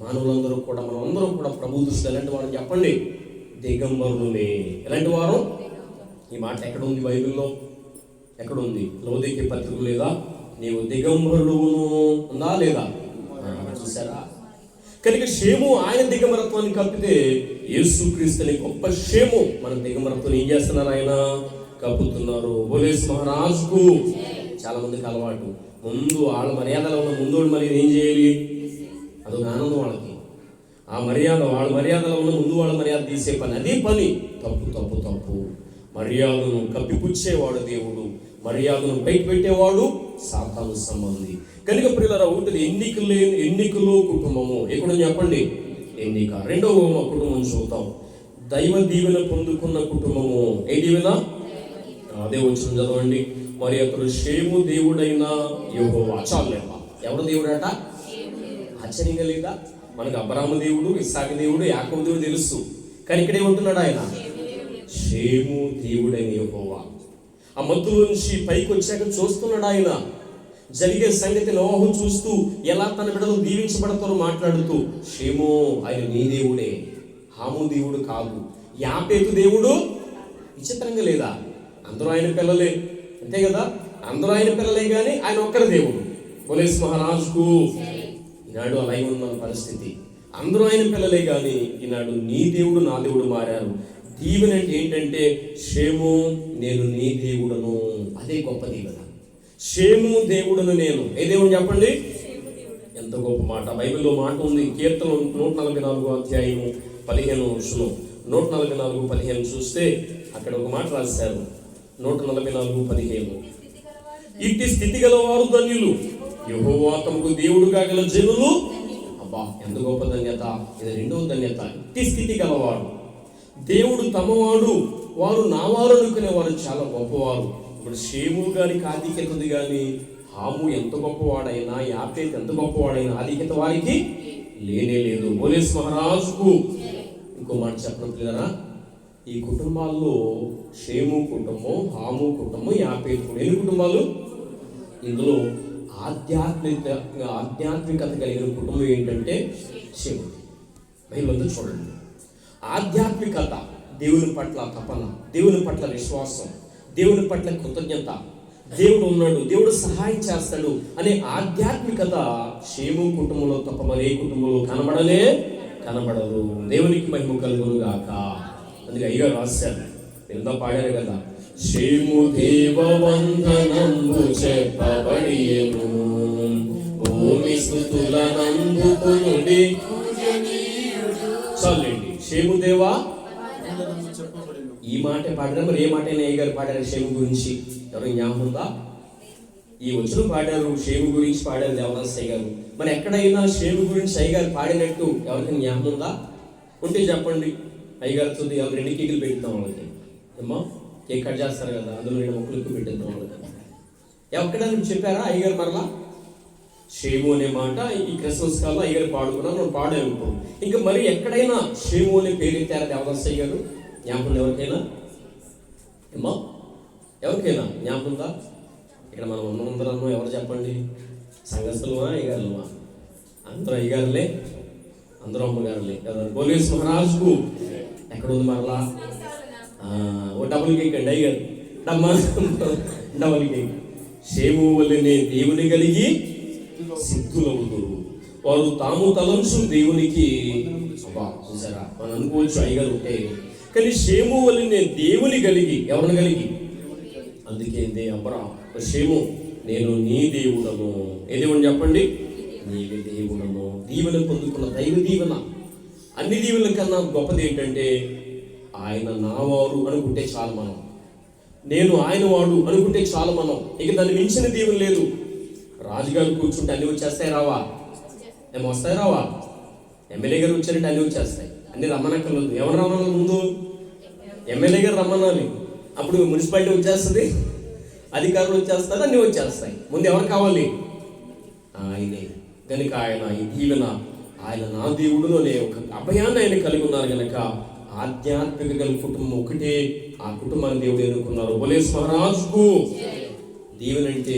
మానవులందరూ కూడా, మనమందరం కూడా ప్రభు దృష్టిలో ఎలాంటి వారు చెప్పండి? దిగంబరులే. ఎలాంటి వారు? ఈ మాట ఎక్కడ ఉంది బైబిల్లో? ఎక్కడుంది? లోదీకి పత్రిక లేదా? నీవు దిగంబరుడును ఉందా లేదా? చూసారా? కనుక షేము ఆయన దిగంబరత్వాన్ని కప్పితే యేసుక్రీస్తుని గొప్ప షేము మన దిగంబరత్వాన్ని ఏం చేస్తున్నారు? ఆయన కప్పుతున్నారు. పోలీస్ మహారాజుకు. చాలా మందికి అలవాటు, ముందు వాళ్ళ మర్యాదలో ఉన్న ముందు మరి ఏం చేయాలి? అదొక ఆనందం వాళ్ళకి. ఆ మర్యాద, వాళ్ళ మర్యాదలో ఉన్న ముందు వాళ్ళ మర్యాద తీసే పని, అదే పని. తప్పు. మర్యాదను కప్పిపుచ్చేవాడు దేవుడు, మర్యాదను బయట పెట్టేవాడు సాతాను సంబంధి. కనుక ప్రియులారా, ఒకటి ఎన్నికలో కుటుంబము. ఎక్కడ చెప్పండి? ఎన్నిక. రెండవ కుటుంబం చూద్దాం. దైవ దీవెన పొందుకున్న కుటుంబము. ఏ దీవెన? అదే వచ్చిన చదవండి. మరి అతడు షేము దేవుడైన యెహోవా. చాలేమ్మా, ఎవరు దేవుడట? ఆశ్చర్యంగా లేదా? మనకు అబ్రాహాము దేవుడు, ఇస్సాకు దేవుడు, యాకోబు దేవుడు తెలుసు. కానీ ఇక్కడే ఉంటున్నాడు ఆయన, షేము దేవుడైన యెహోవా. ఆ మత్తులో నుంచి పైకి వచ్చాక చూస్తున్నాడు ఆయన జరిగే సంగతి. నోహు చూస్తూ ఎలా తన బిడ్డలు దీవించబడతారో మాట్లాడుతూ, షేము ఆయన నీ దేవుడే, హాము దేవుడు కాదు, యాపేతు దేవుడు. విచిత్రంగా లేదా? అందరూ ఆయన పిల్లలే, అంతే కదా? అందరూ ఆయన పిల్లలే, కానీ ఆయన ఒక్కరి దేవుడు. పోలీస్ మహారాజుకు ఈనాడు అలాగే ఉంది మన పరిస్థితి. అందరూ ఆయన పిల్లలే, కానీ ఈనాడు నీ దేవుడు నా దేవుడు మారారు. దీవెన అంటే ఏంటంటే, షేము నేను నీ దేవుడను. అదే గొప్ప దీవెన. షేము దేవుడను నేను. ఏ దేవుడు చెప్పండి? ఎంత గొప్ప మాట. బైబిల్లో మాట ఉంది, కీర్తన 144 అధ్యాయము 15 వచనం. 144:15 చూస్తే అక్కడ ఒక మాట రాశారు. 144:15 ఇట్టి స్థితి గలవారు ధన్యులు, యెహోవా తమకు దేవుడుగా గల జనులు. అబ్బా, ఎంత గొప్ప ధన్యత! ఇది రెండవ ధన్యత. ఇట్టి స్థితి గలవారు, దేవుడు తమవాడు, వారు నావారు అనుకునేవారు చాలా గొప్పవారు. ఇప్పుడు షేము గారికి ఆధిక్యత ఉంది, కానీ హాము ఎంత గొప్పవాడైనా, యాపేత్ ఎంత గొప్పవాడైనా ఆధిక్యత వారికి లేనే లేదు. పోలీస్ మహారాజుకు ఇంకో మాట చెప్పినట్లుగా, ఈ కుటుంబాల్లో షేము కుటుంబం, హాము కుటుంబం, యాపేత్ కుటుంబం, ఎన్ని కుటుంబాలు? ఇందులో ఆధ్యాత్మికత కలిగిన కుటుంబం ఏంటంటే షేము. బైబిల్ చూడండి, ఆధ్యాత్మికత, దేవుని పట్ల తపన, దేవుని పట్ల విశ్వాసం, దేవుని పట్ల కృతజ్ఞత, దేవుడు ఉన్నాడు, దేవుడు సహాయం చేస్తాడు అనే ఆధ్యాత్మికత షేము కుటుంబంలో తప్ప మరే కుటుంబంలో కనబడదు. దేవునికి మహిమ కలుగును గాక. అందుకే అయ్యగారు రాశారు, ఎంత పాడారు కదా, షేము దేవవందనంబు చెప్పబడియెను, భూమి స్తుతులనందుకొనుడి. చాలండి, షేము దేవా ఈ మాట పాడారు. మరి ఏ మాట అయినా అయ్యగారు పాడారు షేము గురించి? ఎవరు జ్ఞాపకం ఉందా? ఈ వచనం పాడారు, షేము గురించి పాడారు దేవదాస్ అయ్యగారు. మరి ఎక్కడైనా షేము గురించి అయ్యగారు పాడినట్టు ఎవరికైనా జ్ఞాపకం ఉందా? ఉంటే చెప్పండి. అయ్యగారితో ఎవరు 2 కేకులు పెట్టిద్దాం వాళ్ళకి. అమ్మా, కేక్ కట్ చేస్తారు కదా, అందులో 2 ముక్కలు పెట్టిద్దాం వాళ్ళకి. ఎక్కడైనా చెప్పారా అయ్యగారు? మరలా షేము అనే మాట ఈ క్రిస్మస్ కాలంలో అయ్యగారు పాడుకున్నాం, మనం పాడాము. ఇంకా మరి ఎక్కడైనా షేము అనే పేరు ఎత్తారా దేవదాస్ అయ్యగారు? జ్ఞాపకం ఎవరికైనా? అమ్మా, ఎవరికైనా జ్ఞాపకం ఉందా? ఇక్కడ మనం అందరం ఎవరు చెప్పండి? సంఘస్థులమా, అయ్యగారులమా? అందరూ అయ్యగారులే, అందరూ అమ్మగారులే కదా. పోలీస్ మహారాజుకు ఎక్కడ ఉంది మరలా? ఓ డబుల్ కేక్ అండి అయ్యగారు, డబుల్ కేక్. షేము వల్లనే దేవుని కలిగి సిద్ధులవుతురు, వారు తాము తలంచు దేవునికి. చూసారా, మనం అనుకోవచ్చు అయ్యగారు ఉంటే, కానీ షేము వల్లనే దేవుని కలిగి. ఎవరిని కలిగి? అందుకే షేము నేను నీ దేవుడను. ఏ దేవుడు చెప్పండి? నీవే దేవుడను. దీవెన పొందుకున్న దైవ దీవెన. అన్ని దీవెనల కన్నా గొప్పది ఏంటంటే, ఆయన నావారు అనుకుంటే చాలు మనం, నేను ఆయన వాడు అనుకుంటే చాలు మనం. ఇక దాన్ని మించిన దీవెన లేదు. రాజుగారు కూర్చుంటే అన్ని వచ్చేస్తాయి రావా? ఏమో వస్తాయి రావా? ఎమ్మెల్యే గారు వచ్చారంటే అన్ని వచ్చేస్తాయి. అన్ని రమ్మనక్కర్లేదు. ఎవరు రమ్మనాలి? ముందు ఎమ్మెల్యే గారు రమ్మనాలి, అప్పుడు మున్సిపాలిటీ వచ్చేస్తుంది, అధికారులు వచ్చేస్తారు, అన్నీ వచ్చేస్తాయి. ముందు ఎవరు కావాలి? ఆయనే. కనుక ఆయన ఈ దీవెన, ఆయన నా దేవుడు అనే ఒక అభయాన్ని ఆయన కలిగి ఉన్నారు. కనుక ఆధ్యాత్మిక గల కుటుంబం ఒకటే, ఆ కుటుంబాన్ని దేవుడు ఎన్నుకున్నారు. పోలీస్ మహారాజుకు దీవెన అంటే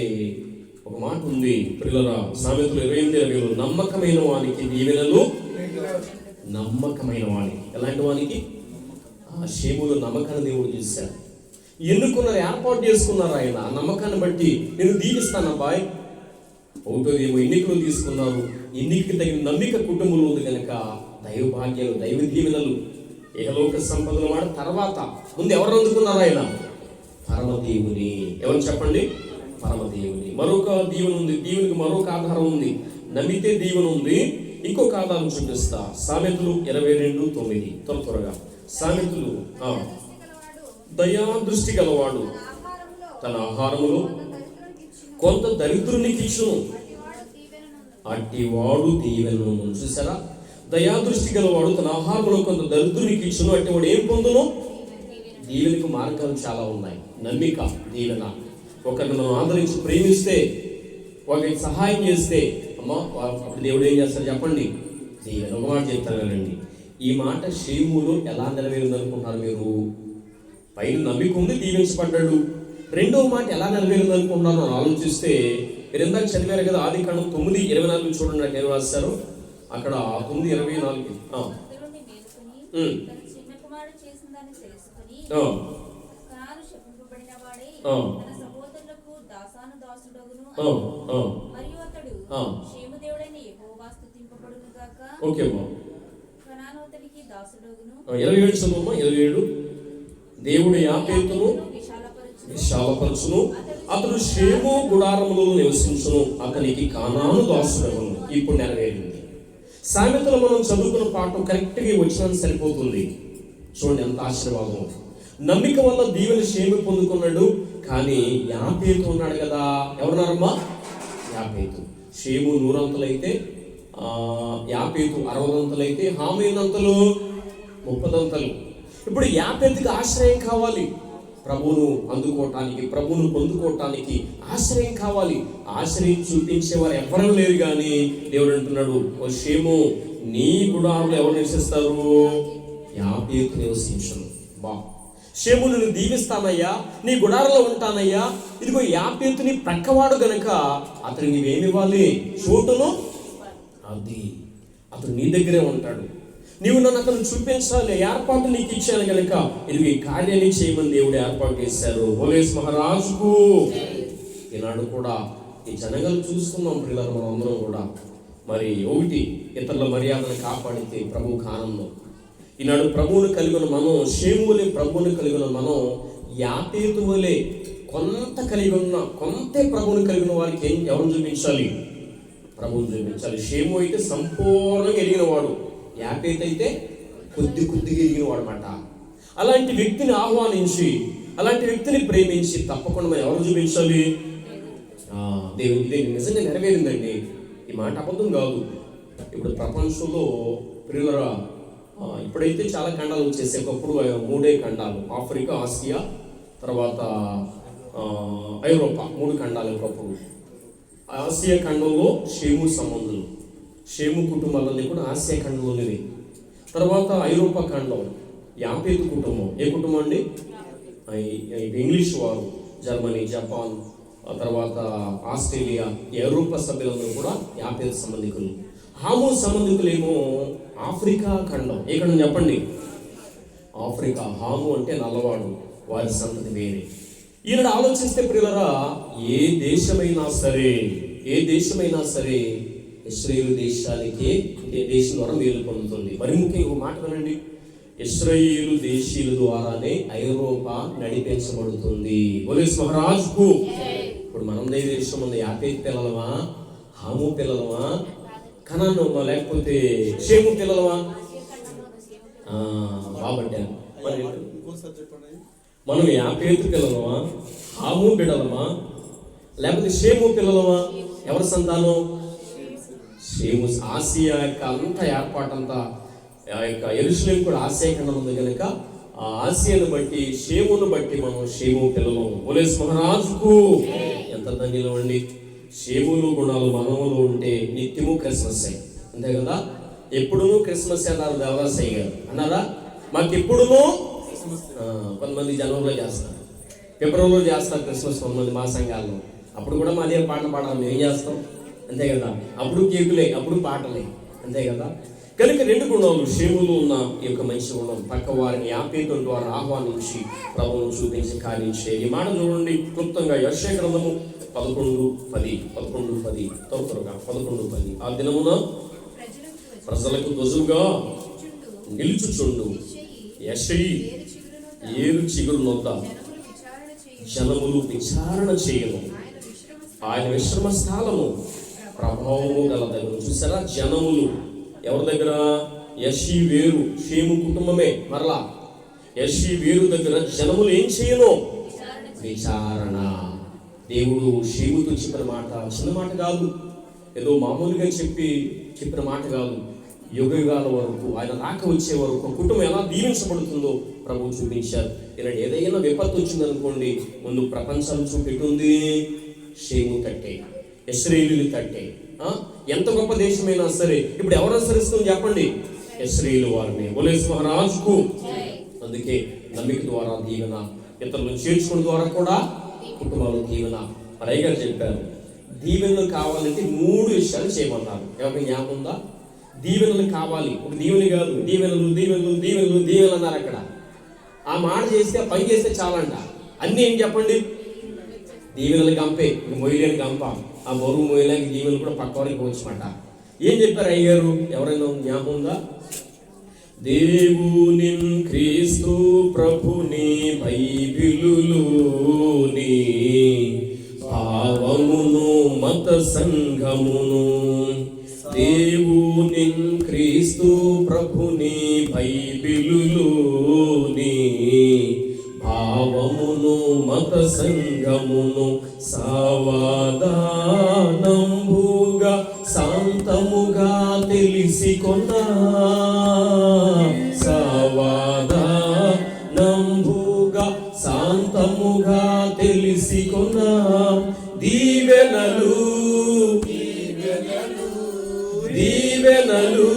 ఒక మాట ఉంది పిల్లరా, సామెతలు 28:20, నమ్మకమైన వానికి దీవెనలు. నమ్మకమైన వానికి, ఎలాంటి వానికి? షేములో నమ్మకాన్ని దేవుడు చేశారు, ఎన్నుకున్నారు, ఏర్పాటు చేసుకున్నారు. ఆయన నమ్మకాన్ని బట్టి నేను దీవిస్తాను అబ్బాయి. ఒకటోది ఏమో ఎన్నికలు తీసుకున్నారు, ఎన్నికకి తగిన నమ్మిక కుటుంబంలో ఉంది కనుక దైవ భాగ్యాలు, దైవ దీవెనలు, ఏకలోక సంపదలు మాట తర్వాత ముందు ఎవరు అందుకున్నారు? ఆయన పరమదేవుని. ఎవరు చెప్పండి? పరమదేవుని. మరొక దీవెన ఉంది, దీవెనికి మరొక ఆధారం ఉంది. నమ్మితే దీవెన ఉంది. ఇంకొక ఆధారం చూపిస్తా. సామెతలు 22:9. త్వరగా సామెతలు. దయా దృష్టి గలవాడు తన ఆహారములో కొంత దరిద్రునికి ఇచ్చును, అట్టివాడు దీవెనను. చూసారా, దయా దృష్టి గలవాడు తన ఆహారంలో కొంత దరిద్రునికి ఇచ్చును, అట్టివాడు ఏం పొందును? దీవెనకు మార్గాలు చాలా ఉన్నాయి. నమ్మిక దీవెన, ఒకరిని మనం ఆదరించి ప్రేమిస్తే, ఒకరికి సహాయం చేస్తే అమ్మా అప్పుడు దేవుడు ఏం చేస్తారు చెప్పండి? దీవెన. ఒక మాట చెప్తాను కదండి, ఈ మాట షేములో ఎలా నెరవేరింది అనుకుంటున్నారు మీరు? పైన నమ్మిక ఉంది, దీవించబడ్డాడు. రెండవ మాట ఎలా నెరవేరింది అనుకుంటున్నారు అని ఆలోచిస్తే, మీరు ఇందాక చదివారు కదా ఆదికాండం 9:24 చూడండి, నాకు ఏం రాస్తారు అక్కడ 9:24. ఓకే అమ్మా, 27 చదువమ్మా. 27 దేవుడు యాపేతును విశాలపరచును, అతడు షేము గుడారములో నివసించును, అతనికి కానాను దాసుడగును. ఇప్పుడు నెరవేరింది. సామెతలు మనం చదువుకున్న పాఠం కరెక్ట్గా వచ్చినా సరిపోతుంది. చూడండి ఎంత ఆశీర్వాదం. నమ్మిక వల్ల దీవెన షేము పొందుకున్నాడు, కానీ యాపేతు ఉన్నాడు కదా. ఎవరున్నారమ్మా? యాపేతు. షేము 100 అంతలైతే, యాపేతు 60 అంతలైతే, హాము ఎన్ని అంతలు? 30 అంతలు. ఇప్పుడు యాపేతుకి ఆశ్రయం కావాలి, ప్రభువును అందుకోవటానికి, ప్రభువును పొందుకోవటానికి ఆశ్రయం కావాలి. ఆశ్రయం చూపించేవారు ఎవరూ లేరు. కానీ దేవుడు అంటున్నాడు, ఓ షేము నీ గుడారంలో ఎవరు నివసిస్తారు? యాపేతు నివసించును. బా షేము నిన్ను దీవిస్తానయ్యా, నీ గుడారంలో ఉంటానయ్యా. ఇదిగో యాపేతుని ప్రక్కవాడు గనక అతను నీవేమివ్వాలి? చోటును. అది అతను నీ దగ్గరే ఉంటాడు. నీవు నన్ను అతను చూపించాలి. ఏర్పాటు నీకు ఇచ్చాను కనుక ఇది ఈ కార్యాన్ని చేయమని దేవుడు ఏర్పాటు చేశారు. పోలీస్ మహారాజుకు. ఈనాడు కూడా ఈ జనగలు చూస్తున్నాం పిల్లలు, మనం అందరం కూడా. మరి ఒకటి, ఇతరుల మర్యాదను కాపాడితే ప్రభువుకు ఆనందం. ఈనాడు ప్రభువుని కలిగిన మనం, షేములే ప్రభువుని కలిగిన మనం, యాపేతు వలె కొంత కలిగి ఉన్న, కొంతే ప్రభువుని కలిగిన వారికి ఎవరు చూపించాలి? ప్రభువుని చూపించాలి. షేము అయితే సంపూర్ణంగా ఎరిగిన వాడు, యాపేతు అయితే కొద్దిగా ఎరిగిన వాడు అన్నమాట. అలాంటి వ్యక్తిని ఆహ్వానించి, అలాంటి వ్యక్తిని ప్రేమించి తప్పకుండా మనం ఎవరు చూపించాలి? దేవుని. ఇదే నిజంగా నెరవేరిందండి, ఈ మాట అబద్ధం కాదు. ఇప్పుడు ప్రపంచంలో ప్రియులరా, ఇప్పుడైతే చాలా ఖండాలు వచ్చేసాయి. ఒకప్పుడు 3 ఖండాలు, ఆఫ్రికా, ఆసియా, తర్వాత ఐరోపా, 3 ఖండాలు. ఒకప్పుడు ఆసియా ఖండంలో షేము సంబంధులు, షేము కుటుంబాలన్నీ కూడా ఆసియా ఖండంలోనివి. తర్వాత ఐరోపా ఖండం యాపేతు కుటుంబం. ఏ కుటుంబం అండి? ఇంగ్లీష్ వారు, జర్మనీ, జపాన్, తర్వాత ఆస్ట్రేలియా, ఐరోపా సభ్యులందరూ కూడా యాపేతు సంబంధికులు. హాము సంబంధికులేమో ఆఫ్రికా ఖండం. ఏ ఖండం చెప్పండి? ఆఫ్రికా. హాము అంటే నల్లవాడు, వారి సంతతి వేరే. ఈనాడు ఆలోచిస్తే ప్రియులరా, ఏ దేశమైనా సరే ఇశ్రాయేలు దేశానికి, దేశం ద్వారా మేలు పొందుతుంది. మరి ముఖ్యంగా ఒక మాట వినండి, ఇశ్రాయేలు దేశీయుల ద్వారానే ఐరోపా నడిపించబడుతుంది. పోలీస్ మహారాజుకు. ఇప్పుడు మనం దేశం ఉంది, యాపేతు పిల్లలమా, హాము పిల్లలమా, కనాను లేకపోతే షేము పిల్లలమా? కాబట్టి మనం యాపేతు పిల్లలమా, హాము బిడ్డలమా, లేకపోతే షేము పిల్లలమా? ఎవరి సంతానం? షేము. ఆసియా యొక్క అంత ఏర్పాటంతా, ఆ యొక్క యెరూషలేము కూడా ఆసియా ఖండం ఉంది కనుక ఆ ఆసియాను బట్టి, షేమును బట్టి మనం షేము పిల్లలం. పోలీస్ మహారాజుకు. ఎంత ధన్యులం అండి. షేములు గుణాలు మనములో ఉంటే నిత్యము క్రిస్మస్. అంతే కదా? ఎప్పుడూ క్రిస్మస్ అన్నారు దేవదాసయ్య గారు, అన్నారా? మాకు ఎప్పుడూ. కొంతమంది జనవరిలో చేస్తారు, ఫిబ్రవరిలో చేస్తారు క్రిస్మస్, కొంతమంది మా సంఘాల్లో. అప్పుడు కూడా మాదే పాట పాడాలి, మేము ఏం చేస్తాం? అంతే కదా? అప్పుడు కేకులే, అప్పుడు పాటలే. అంతే కదా? కనుక 2 గుణాలు షేములో ఉన్న ఈ యొక్క మంచి గుణం, పక్క వారిని యాపేతు ద్వారా ఆహ్వానించి ప్రభువును చూపించి కార్యం చేయాలి. ఈ మాట చూడండి క్లుప్తంగా. యెషయా గ్రంథము 11:10 త్వరగా 11:10. ఆ దినమున ప్రజలకు ధ్వజముగా నిలుచుచుండు యెషయి ఏరు చిగురు నొద్ద జనములు విచారణ చేయను, ఆయన విశ్రమ స్థలము ప్రభావము గల దగ్గర. చూసారా? జనములు ఎవరి దగ్గర? యెషయి వేరు, షేము కుటుంబమే. మరలా యెషయి వేరు దగ్గర జనములు ఏం చేయను? విచారణ. దేవుడు షేముతో చెప్పిన మాట చిన్న మాట కాదు, ఏదో మామూలుగా చెప్పిన మాట కాదు. యుగాల వరకు, ఆయన రాక వచ్చే వరకు కుటుంబం ఎలా దీవించబడుతుందో ప్రభు చూపించారు. ఇలా ఏదైనా విపత్తు వచ్చిందనుకోండి, ముందు ప్రపంచం చూపెట్టుంది షేము తట్టే, ఇశ్రాయేలీయులు తట్టే. ఎంత గొప్ప దేశమైనా సరే ఇప్పుడు ఎవరు అనుసరిస్తుంది చెప్పండి? ఇశ్రాయేలు వారిని. బోలేసు మహారాజుకు. అందుకే నమ్మిక ద్వారా దీవెన, ఇతరులను చేర్చుకున్న ద్వారా కూడా కుటుంబాలు దీవెన. రయ్య గారు చెప్పారు, దీవెనలు కావాలంటే 3 విషయాలు చేయమన్నారు. ఎవరికి జ్ఞాపకం ఉందా? దీవెనలు కావాలి, ఒక దీవెన కాదు, దీవెనలు దీవెనలు దీవెనలు దీవెనలు అన్నారు. అక్కడ ఆ మాట చేస్తే, ఆ పని చేస్తే చాలంట. అన్నీ ఏం చెప్పండి? దీవెనలు గంపే, మొయ్యలేని గంప. ఆ బరువు మొయ్యలేని దీవెనలు కూడా పక్క వరకు వచ్చమాట. ఏం చెప్పారు అయ్యారు? ఎవరైనా జ్ఞాపకం ఉందా? దేవుని క్రీస్తు ప్రభుని బైబిలులోని భావమును మత సంఘమును, దేవుని క్రీస్తు ప్రభుని బైబిలులోని భావమును మత సంఘమును సావధానంబుగా శాంతముగా తెలిసికొన్నా, సావధానంబుగా శాంతముగా తెలిసికొన్నా, దీవెనలు దీవెనలు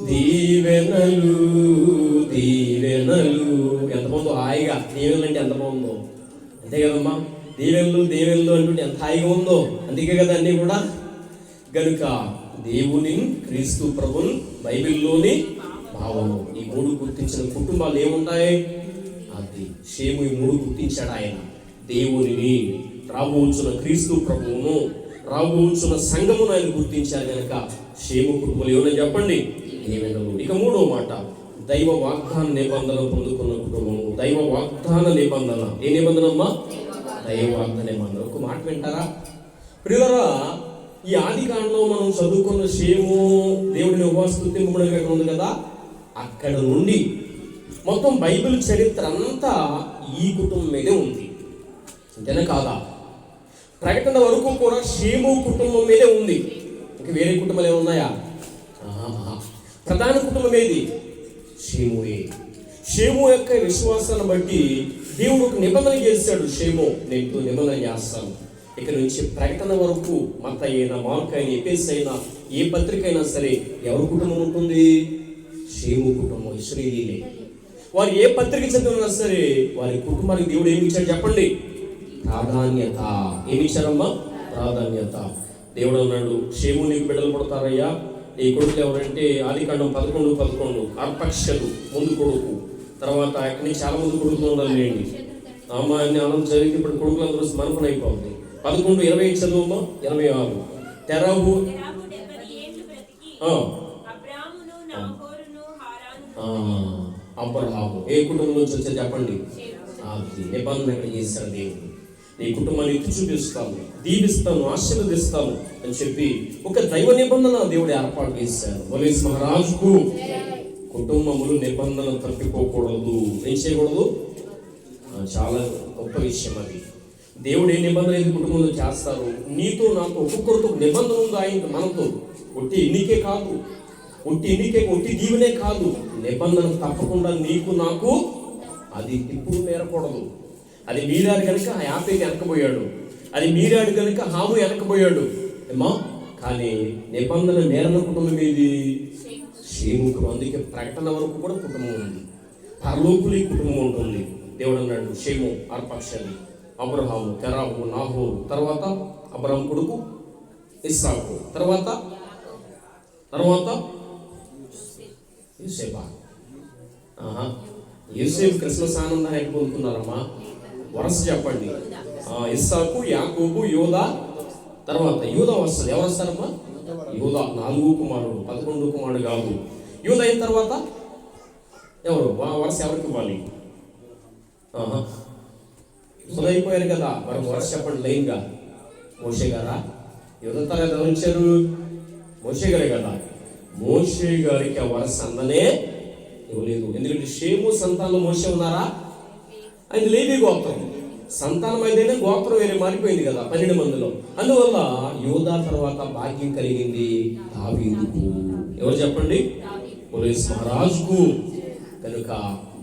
దీవెనలు దీవెనలు. ఎంత బాగుందో హాయిగా. దీవెనలు అంటే ఎంత బాగుందో, అంతే కదమ్మా? దీవెనలు దీవెనలు అంటుంటే ఎంత హాయిగా ఉందో. అందుకే కదా అన్నీ కూడా. గనుక దేవుని క్రీస్తు ప్రభుని బైబిల్లోని భావము, ఈ 3 గుర్తించిన కుటుంబాలు ఏముంటాయి? అది షేము ఈ 3 గుర్తించాడు ఆయన. దేవునిని, రాబోచున్న క్రీస్తు ప్రభువును, రాబోచున్న సంఘమును ఆయన గుర్తించారు. కనుక షేము కుటుంబాలు ఏమన్నా చెప్పండి? దీవెనలు. ఇక 3వ మాట, దైవ వాగ్దాన నిబంధన పొందుకున్న కుటుంబము. దైవ వాగ్దాన నిబంధన. ఏ నిబంధన అమ్మా? దైవ వాగ్దాన నిబంధన. ఒక మాట వింటారా ప్రియులారా? ఈ ఆది కాండంలో మనం చదువుకున్న షేము దేవుడిని ఉపవాసముగా ఉంది కదా, అక్కడ నుండి మొత్తం బైబిల్ చరిత్ర అంతా ఈ కుటుంబం మీదే ఉంది. అంతేనా కాదా? ప్రకటన వరకు కూడా షేము కుటుంబం మీదే ఉంది. ఇంకా వేరే కుటుంబాలు ఏమున్నాయా? ప్రధాన కుటుంబం ఏది? షేముయే. షేము యొక్క విశ్వాసాన్ని బట్టి దేవుడు ఒక నిబంధన చేశాడు. షేము, నేను నిబంధన చేస్తాను. ఇక నుంచి ప్రకటన వరకు మత అయినా, మార్కు అయినా, ఎఫెసు అయినా, ఏ పత్రిక అయినా సరే ఎవరి కుటుంబం ఉంటుంది? షేము కుటుంబం, ఇశ్రాయేలీలే. వారు ఏ పత్రిక చదివినా సరే వారి కుటుంబానికి దేవుడు ఏమి ఇచ్చాడు చెప్పండి? ప్రాధాన్యత. ఏమి ఇచ్చారమ్మా? ప్రాధాన్యత. దేవుడు అన్నాడు, షేము నీకు బిడ్డలు పుడతారయ్యా. ఈ కొడుకులు ఎవరంటే ఆదికాండం 11:11 అర్పక్షలు ముందు కొడుకు. తర్వాత అక్కడి చాలా మంది కొడుకులు ఉండాలండి. అమ్మాయిని అన్నం జరిగి ఇప్పుడు కొడుకులందరూ మనపన అయిపోతుంది. 11:20 చదువుమా. 26 తెరహు అబ్రహాము. ఏ కుటుంబం నుంచి వచ్చారు చెప్పండి? అది నిబంధన ఎక్కడ చేశారు దేవుడు. నీ కుటుంబాన్ని ఎత్తి చూపిస్తాను, దీవిస్తాను, ఆశీర్వదిస్తాను అని చెప్పి ఒక దైవ నిబంధన దేవుడు ఏర్పాటు చేశారు. బోలేసు మహారాజుకు. కుటుంబములు నిబంధన తప్పిపోకూడదు. ఏం చేయకూడదు? చాలా గొప్ప విషయం అది. దేవుడు ఏ నిబంధన అయితే కుటుంబంలో చేస్తారు, నీతో నాకు ఒక్కొక్కరితో నిబంధన ఉంది. ఆయన మనతో ఒట్టి ఎన్నికే కాదు, ఒట్టి దీవెనే కాదు, నిబంధన తప్పకుండా నీకు నాకు అది ఇప్పుడు మేరకూడదు. అది మీరాడు కనుక యాపేకి వెనకపోయాడు, అది మీరాడు కనుక హాము వెనకపోయాడు ఏమా. కానీ నిబంధన మేరన కుటుంబం ఏది? షేముకు. అందుకే ప్రకటన వరకు కూడా కుటుంబం ఉంది, పరలోకులు కుటుంబం ఉంటుంది. దేవుడు అన్నాడు, షేము అర్పక్షలి, అబ్రహాము, తెరాహు, నాహోరు, తర్వాత అబ్రహాం కొడుకు ఇస్సాకు, తర్వాత యోసేపు. యోసేపు క్రిస్మస్ ఆనందాన్ని ఎక్కడ పొందుకున్నారమ్మా? వరస చెప్పండి. ఇస్సాకు, యాకోబు, యోదా, తర్వాత యూదా వస్తుంది. ఎవరు వస్తారమ్మా? యూదా 4 కుమారుడు, 11 కుమారుడు కాదు. యూదా అయిన తర్వాత ఎవరు? వరస ఎవరికి ఇవ్వాలి? అయిపోయారు కదా, మరి వరస చెప్పండి లైన్గా. మోషే గారా? యూదా తర్వాత ఎవరు ఇచ్చారు? మోషే గారే కదా. మోషే గారికి ఆ వరస అందనే ఇవ్వలేదు. ఎందుకంటే షేము సంతానంలో మోషే ఉన్నారా? ఆయన లేవి గోత్రం. సంతానం అయితేనే గోత్రం వేరే మారిపోయింది కదా 12 మందిలో. అందువల్ల యోధా తర్వాత భాగ్యం కలిగింది దావీదుకు. ఎవరు చెప్పండి? పోలీస్ మహారాజుకు. కనుక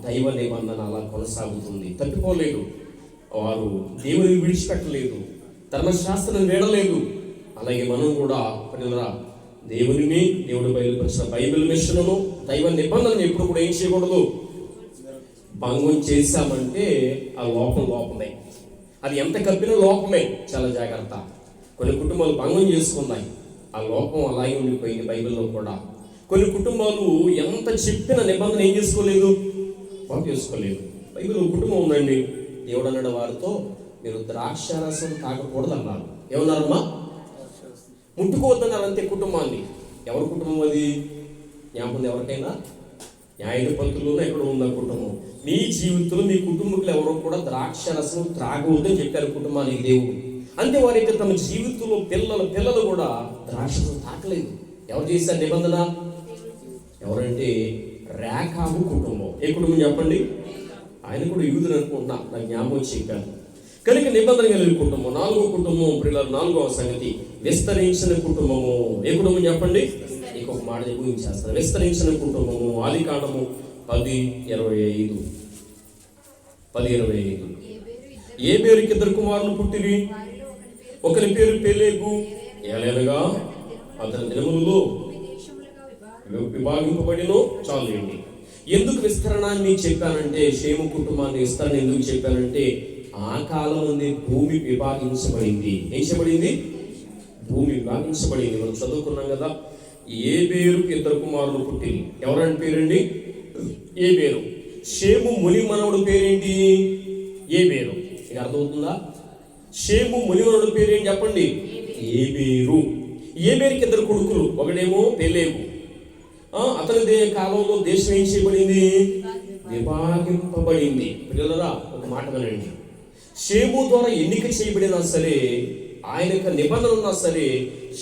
దైవ నిబంధన అలా కొనసాగుతుంది, తప్పిపోలేదు. వారు దేవుని విడిచిపెట్టలేదు, ధర్మశాస్త్రం వీడలేదు. అలాగే మనం కూడా పిల్లరా దేవుడిని, దేవుడు బయలుపరిచిన బైబిల్ మిషన్ను, దైవ నిబంధనను ఎప్పుడు కూడా ఏం చేయకూడదు, భంగం చేశామంటే ఆ లోపమే. అది ఎంత కప్పినా లోపమే, చాలా జాగ్రత్త. కొన్ని కుటుంబాలు భంగం చేసుకున్నాయి, ఆ లోపం అలాగే ఉండిపోయింది. బైబిల్లో కూడా కొన్ని కుటుంబాలు ఎంత చెప్పిన నిబంధన ఏం చేసుకోలేదు, బాగు చేసుకోలేదు. బైబిల్ కుటుంబం ఉందండి, దేవుడు అన్నాడు వారితో, మీరు ద్రాక్షారసం తాగకూడదు అన్నారు. ఏమన్నారమ్మా? ముట్టుకోవద్దన్నారు అంతే కుటుంబాన్ని. ఎవరి కుటుంబం అది? జ్ఞాపకం ఎవరికైనా? న్యాయాధిపతుల్లో ఎక్కడ ఉందా కుటుంబం? నీ జీవితంలో మీ కుటుంబకులు ఎవరో కూడా ద్రాక్షరసం త్రాగవద్దని చెప్పారు కుటుంబానికి దేవుడు. అంతే వారైతే తమ జీవితంలో పిల్లలు కూడా ద్రాక్షరసం తాకలేదు. ఎవరు చేశారు నిబంధన? ఎవరంటే రేఖాబు కుటుంబం. ఏ కుటుంబం చెప్పండి? ఆయన కూడా యూదులు అనుకుంటున్నా, నాకు జ్ఞాపకం చెప్పాను. కనుక నిబంధన కలిగిన కుటుంబం. 4వ కుటుంబం పిల్లలు, 4వ సంగతి విస్తరించిన కుటుంబము. ఏ కుటుంబం చెప్పండి? ఇంకొక మాట ఊహించేస్తాను. విస్తరించిన కుటుంబము. ఆదికాండము 10:25. ఏ పేరుకి 2 కుమారులు పుట్టిరి. ఒకరి పేరు పెలేగు, ఏలనగా అతని దినములలో విభాగింపబడినో. చాలండి. ఎందుకు విస్తరణాన్ని చెప్పానంటే, షేము కుటుంబాన్ని విస్తరణ ఎందుకు చెప్పానంటే, ఆ కాలం నుండి భూమి విభాగించబడింది. ఏం చేయబడింది? భూమి విభాగించబడింది. మనం చదువుకున్నాం కదా. ఏ పేరుకి 2 కుమారులు పుట్టింది. ఎవరంటే పేరండి? ఏ పేరు. షేము ముని మనవుడు పేరేంటి? ఏ పేరు. ఇది అర్థమవుతుందా? షేము ముని మనవుడు పేరేంటి చెప్పండి? ఏ పేరు. ఏ పేరుకి 2 కొడుకులు. ఒకడేమో పెలేగు. అతని కాలంలో దేశం ఏం చేయబడింది? విభాగింపబడింది. పిల్లలరా ఒక మాట వినండి. షేము ద్వారా ఎన్నిక చేయబడినా సరే, ఆయన యొక్క నిబంధన ఉన్నా సరే,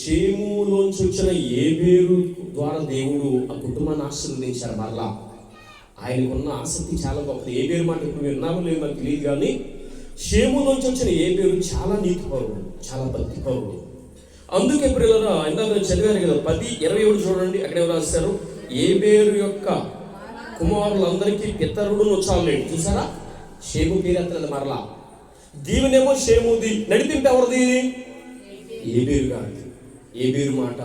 షేములోంచి వచ్చిన ఏ పేరు ద్వారా దేవుడు ఆ కుటుంబాన్ని ఆశీర్వదించారు. మరలా ఆయనకున్న ఆసక్తి చాలా గొప్పది. ఏ పేరు మాట ఇప్పుడు విన్నామో లేదు నాకు తెలియదు, కానీ షేములోంచి వచ్చిన ఏ పేరు చాలా నీతిపరుడు, చాలా భక్తిపరుడు. అందుకే పిల్లరా ఇందాక చదివారు కదా 10:27 చూడండి. అక్కడ ఎవరు రాశారు? ఏ పేరు యొక్క కుమారులందరికీ పితరుడును చాలండి. చూసారా? షేము పేరు ఎత్తలేదు మరలా. దీవెనేమో షేముది, నడిపింపు ఎవరిది? ఏ పేరు గారిది. ఏ పేరు మాట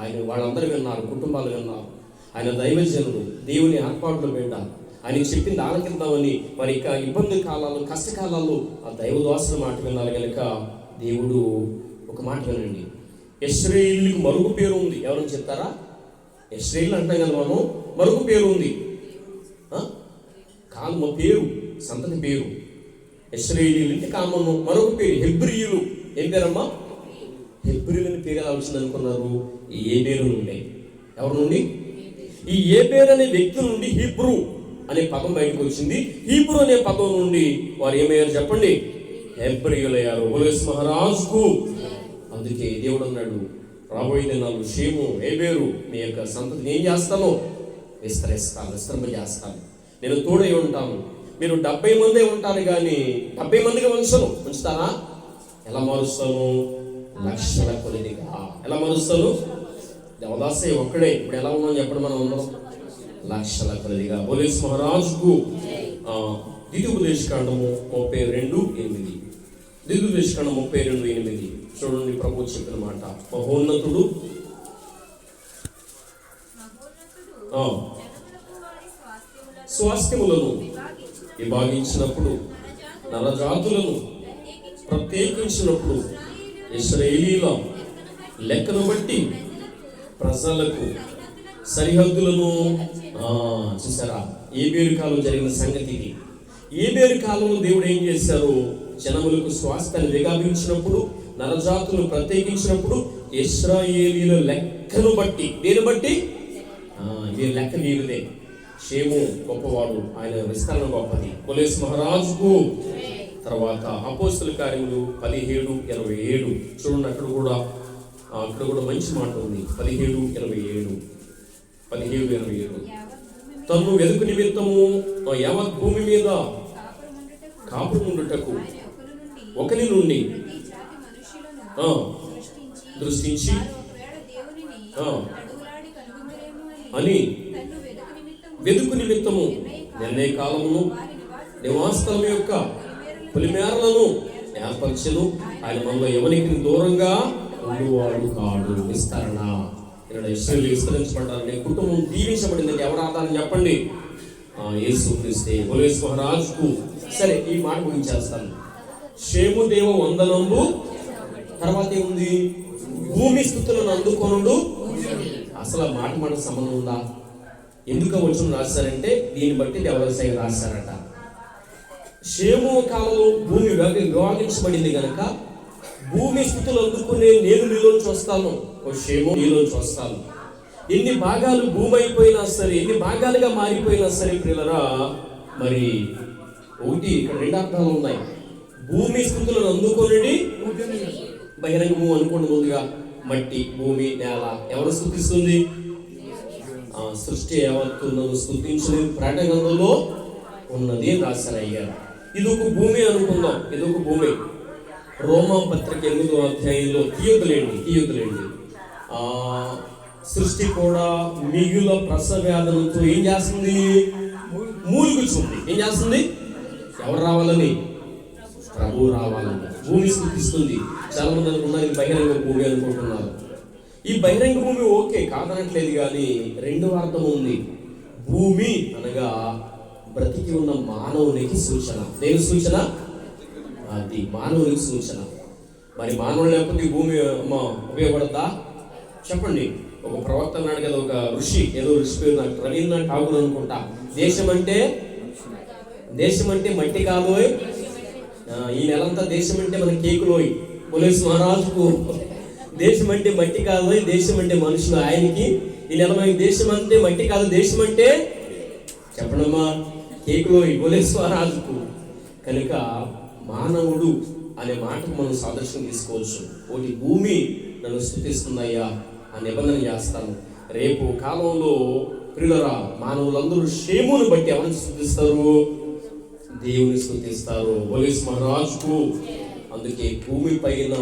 ఆయన వాళ్ళందరూ విన్నారు, కుటుంబాలు విన్నారు. ఆయన దైవజనుడు, దేవుని ఏర్పాట్లు పెట్టారు. ఆయన చెప్పింది ఆలకిద్దామని మరి ఇక ఇబ్బంది కాలాలు, కష్టకాలాల్లో ఆ దైవదాసుల మాట విన్నారు. కనుక దేవుడు ఒక మాట వినండి. ఇశ్రాయేలుకు మరుగు పేరు ఉంది. ఎవరని చెప్తారా? ఇశ్రాయేలు అంటాం కదా మనం, మరుగు పేరు ఉంది. కాలమ పేరు, సంతతి పేరు. ఇశ్రాయేలీలు అంటే కామను. మరొక పేరు హెబ్రీయులు. ఏం పేరమ్మా? హెబ్రీయులని పేరు ఎలా వచ్చింది అనుకున్నారు? ఈ ఏ పేరు నుండి. ఎవరి నుండి? ఈ ఏ పేరు అనే వ్యక్తి నుండి హీబ్రూ అనే పదం బయటకు వచ్చింది. హీబ్రూ అనే పదం నుండి వారు ఏమయ్యారు చెప్పండి? హెబ్రీయులయ్యారు. పోలీస్ మహారాజుకు. అందుకే దేవుడు అన్నాడు, రాబోయే దినాలు షేము, ఏ పేరు మీ యొక్క సంతతిని ఏం చేస్తాను? విస్తరింపజేస్తాను. నేను తోడై ఉంటాను. మీరు 70 మందే ఉంటారు, కానీ 70 మందిగా ఉంచుతారా? ఎలా మారుస్తాను? లక్షల కొలదిగా. ఎలా మారుస్తాను? దేవదాసయ్య ఒక్కడే. ఇప్పుడు ఎలా ఉన్నాం చెప్పండి మనం అందరం? లక్షల కొలదిగా. పోలీస్ మహారాజుకు. ద్వితీయోపదేశకాండము 32:8. ద్వితీయోపదేశకాండం 32:8 చూడండి. ప్రభు చెప్పిన మాట. మహోన్నతుడు స్వాస్థ్యములను విభాగించినప్పుడు, నరజాతులను ప్రత్యేకించినప్పుడు, ఇశ్రాయేలీల లెక్కను బట్టి ప్రజలకు సరిహద్దులను చూసారా? ఏ పేరు కాలం జరిగిన సంగతికి. ఏ పేరు కాలంలో దేవుడు ఏం చేశారు? జనములకు స్వాస్థ్యాన్ని విభాగించినప్పుడు, నరజాతులను ప్రత్యేకించినప్పుడు, ఇశ్రాయేలీల లెక్కను బట్టి. దేని బట్టి? ఈ లెక్క వీరిదే. షేము గొప్పవాడు, ఆయన విస్తరణ గొప్పది. పోలీస్ మహారాజుకు. తర్వాత అపోస్తల కార్యములు 17:27 చూడండి. అక్కడ కూడా మంచి మాట ఉంది. 17:27 తను వెదుకు నిమిత్తము యావత్ భూమి మీద కాపురముండుటకు ఒకరి నుండి ప్రతి జాతి మనుష్యులను ఆ, దృష్టించి దృష్టించి వారు ఒకవేళ దేవునిని ఆ, నడువులాడి కనుగొందురేమో అని తన్ను వెదుకు నిమిత్తము వెదుకు నిమిత్తము నిర్ణయ కాలమును వారి నివాస నివాసస్థలం యొక్క పొలిమేరలను ఏర్పరచెను. ఆయన మనలో ఎవరికి దూరంగా ఉండువాడు కాడు. విస్తరణ ఇక్కడ ఇశ్రాయేలు విస్తరించబడ్డారు. నీ కుటుంబం దీవించబడిందండి. ఎవరు ఆధారం చెప్పండి? యేసుక్రీస్తే. బోలేసు మహారాజుకు. సరే, ఈ మాట ముగించేస్తాను. షేము దేవ వందనంబు, తర్వాత ఏముంది? భూమి స్థుతులను అందుకొనుడు. అసలు ఆ మాట సంబంధం ఉందా? ఎందుకు వచ్చిన రాశారంటే దీన్ని బట్టి దేవదాసయ్య రాశారట. షేము కాలంలో భూమి విభాగించబడింది కనుక భూమి స్థితులు అందుకునే నేను నీలోంచి వస్తాను, ఓ షేము నీలోంచి వస్తాను. ఎన్ని భాగాలు భూమి అయిపోయినా సరే, ఎన్ని భాగాలుగా మారిపోయినా సరే ప్రియులరా, మరి ఒకటి ఇక్కడ రెండు అర్థాలు ఉన్నాయి. భూమి స్థితులను అందుకొని బహిరంగ భూమి అనుకోండి. ముందుగా మట్టి, భూమి, నేల ఎవరు స్థుతిస్తుంది? సృష్టి యావత్తులను స్థుతించిన ప్రకటన గ్రంథంలో ఉన్నది రాశారు అయ్యారు. ఇది ఒక భూమి అనుకుందాం, ఇది ఒక భూమి. రోమా పత్రిక 8వ అధ్యాయంలో తీయొద్దులేండి సృష్టి కూడా మిగుల ప్రసవేదనతో ఏం చేస్తుంది? మూలుగుచుంది. ఏం చేస్తుంది? ఎవరు రావాలని? ప్రభు రావాలని భూమి స్థుతిస్తుంది. చాలా మంది అనుకున్నారు ఇది బహిరంగ భూమి అనుకుంటున్నారు. ఈ బహిరంగ భూమి ఓకే, కాదనట్లేదు, కానీ రెండవ అర్థం ఉంది. భూమి అనగా బ్రతికి ఉన్న మానవునికి సూచన. దేని సూచన? అది మానవునికి సూచన. మరి మానవుడు లేకపోతే ఈ భూమి ఉపయోగపడద్దా? చెప్పండి. ఒక ప్రవక్త అన్నాడు కదా, ఒక ఋషి, ఏదో ఋషి పేరు నాకు రవీంద్రనాథ్ ఠాగూర్ అనుకుంటా. దేశం అంటే మట్టి కాదోయ్. ఈ నెలంతా దేశం అంటే మన కేకులోయ్. పోలీసు మహారాజుకు దేశం అంటే మట్టి కాదోయ్, దేశం అంటే మనుషులు ఆయనకి. ఈ నెల మనకి దేశం అంటే మట్టి కాదు, దేశం అంటే చెప్పడమ్మా కేకులోయ్ పోలీసు మహారాజుకు. కనుక మానవుడు అనే మాటకు మనం సాదృశ్యం తీసుకోవచ్చు. ఒకటి భూమి నన్ను స్తుతిస్తుందయ్యా ఆ నిబంధన చేస్తాను. రేపు కాలంలో ప్రియులరా మానవులందరూ షేమును బట్టి ఎవరిని స్తుతిస్తారు? దేవుని స్తుతిస్తారు. పోలీసు మహారాజుకు. అందుకే భూమి పైన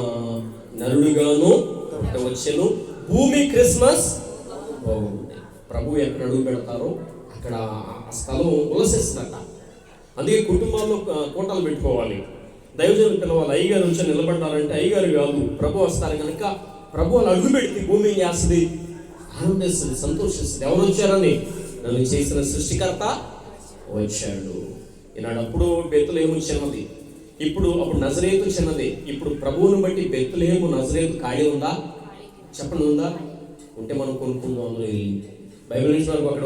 నరుడుగాను వచ్చెను. భూమి క్రిస్మస్ బాగుంది. ప్రభు ఎక్కడ అడుగు పెడతారో అక్కడ ఆ స్థలం ఉలసిస్తున్నట్ట. అందుకే కుటుంబాల్లో కోటలు పెట్టుకోవాలి. దైవజనులు పిలవాలి. అయ్యగారు వచ్చి నిలబడ్డారంటే అయ్యగారు కాదు, ప్రభు వస్తారు కనుక ప్రభు వాళ్ళు అడుగు పెడితే భూమి ఏం చేస్తుంది? ఆనందిస్తుంది, సంతోషిస్తుంది. ఎవరు వచ్చారని? నన్ను చేసిన సృష్టికర్త వచ్చాడు. ఈనాడు అప్పుడు బెత్లెహేము చిన్నది, అప్పుడు నజరేతు చిన్నది. ఇప్పుడు ప్రభువుని బట్టి బెత్లెహేము నజరేతు ఖాళీ ఉందా? చెప్పండి, ఉందా? ఉంటే మనం కొనుక్కుందాం. అందులో బైబిల్ నుంచి వరకు అక్కడ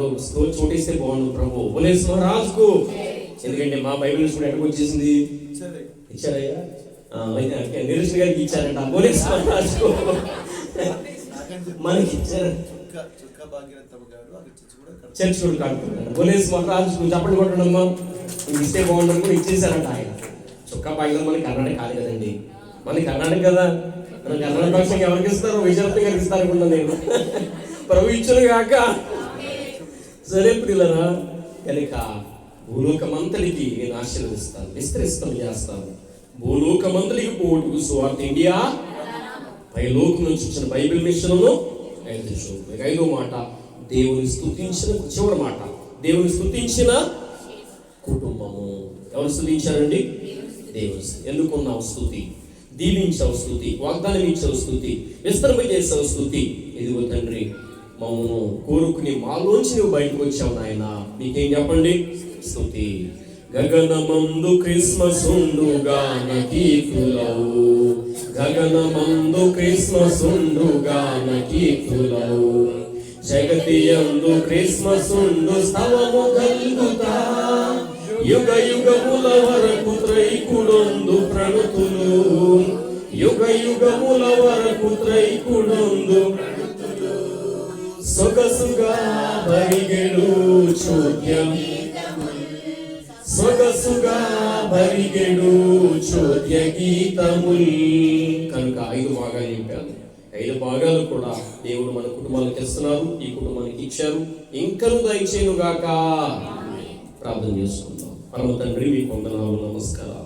చోటిస్తే బాగుండు ప్రభు. పోలీసు రాజుకు. ఎందుకంటే మా బైబిల్ నుంచి కూడా ఎక్కడికి వచ్చేసింది? ఇచ్చారయ్యా, నిరీక్షణ గారికి ఇచ్చారంట. పోలీసు రాజుకు మనకి ఇచ్చారు. చర్చ్ కూడా కడుతున్నాడు. పోలీసు మహారాజుకు చెప్పండి కొట్టడమ్మా, ఇస్తే బాగుండదు కూడా ఇచ్చేసారంట ఆయన. చుక్కా భాగ్యం మనకి కర్ణాటక కాదు కదండి, మనకి కర్ణాటక కదా. మన కర్ణాటక పక్షంగా ఎవరికి ఇస్తారు? విజయరత్న గారికి ఇస్తారు అనుకుంటా నేను. ప్రభు ఇచ్చును కాక. సరే ప్రియులరా, కనుక భూలోకమంతటికి నేను ఆశీర్వదిస్తాను, విస్తరిస్తాను, చేస్తాను. భూలోకమంతటికి పోటుకు సువార్త ఇండియా పైలోకం నుంచి వచ్చిన బైబిల్ మిషన్ను 5వ మాట దేవుని స్తుతించిన, చివరి మాట దేవుని స్తుతించిన కుటుంబము. ఎవరు స్తుతించారండి? దేవుని. ఎందుకున్నావు స్తుతి? దీవించావు స్తుతి, వాగ్దానం ఇచ్చావు స్తుతి, విస్తరింపజేసావు స్తుతి. ఇదిగో తండ్రి మమ్మను కోరుకుని మాలోంచి నువ్వు బయటకు వచ్చావు నాయన, నీకేం చెప్పండి? స్తుతి. గగనమందు క్రిస్మస్ ఉండుగాన కీర్తులవు, గగనమందు క్రిస్మస్ ఉండుగాన కీర్తులవు, జగతియందు క్రిస్మస్ ఉండు స్తవము కలుగుతా, యుగ యుగముల వరకు త్రైకుడొందు ప్రణుతులు, యుగ యుగముల వరకు త్రైకుడొందు సొగసుగా బరిగెడు చోద్యం, సొగసుగా బరిగెడు చోద్య గీతముల్. కనుక 5 భాగాలు చెప్పాను. 5 భాగాలు కూడా దేవుడు మన కుటుంబాలకు ఇస్తున్నారు, ఈ కుటుంబానికి ఇచ్చారు. ఇంకను దయచేయును గాక. ప్రార్థన చేసుకుందాం. పరమ తండ్రి, మీకు వందనాలు, నమస్కారం.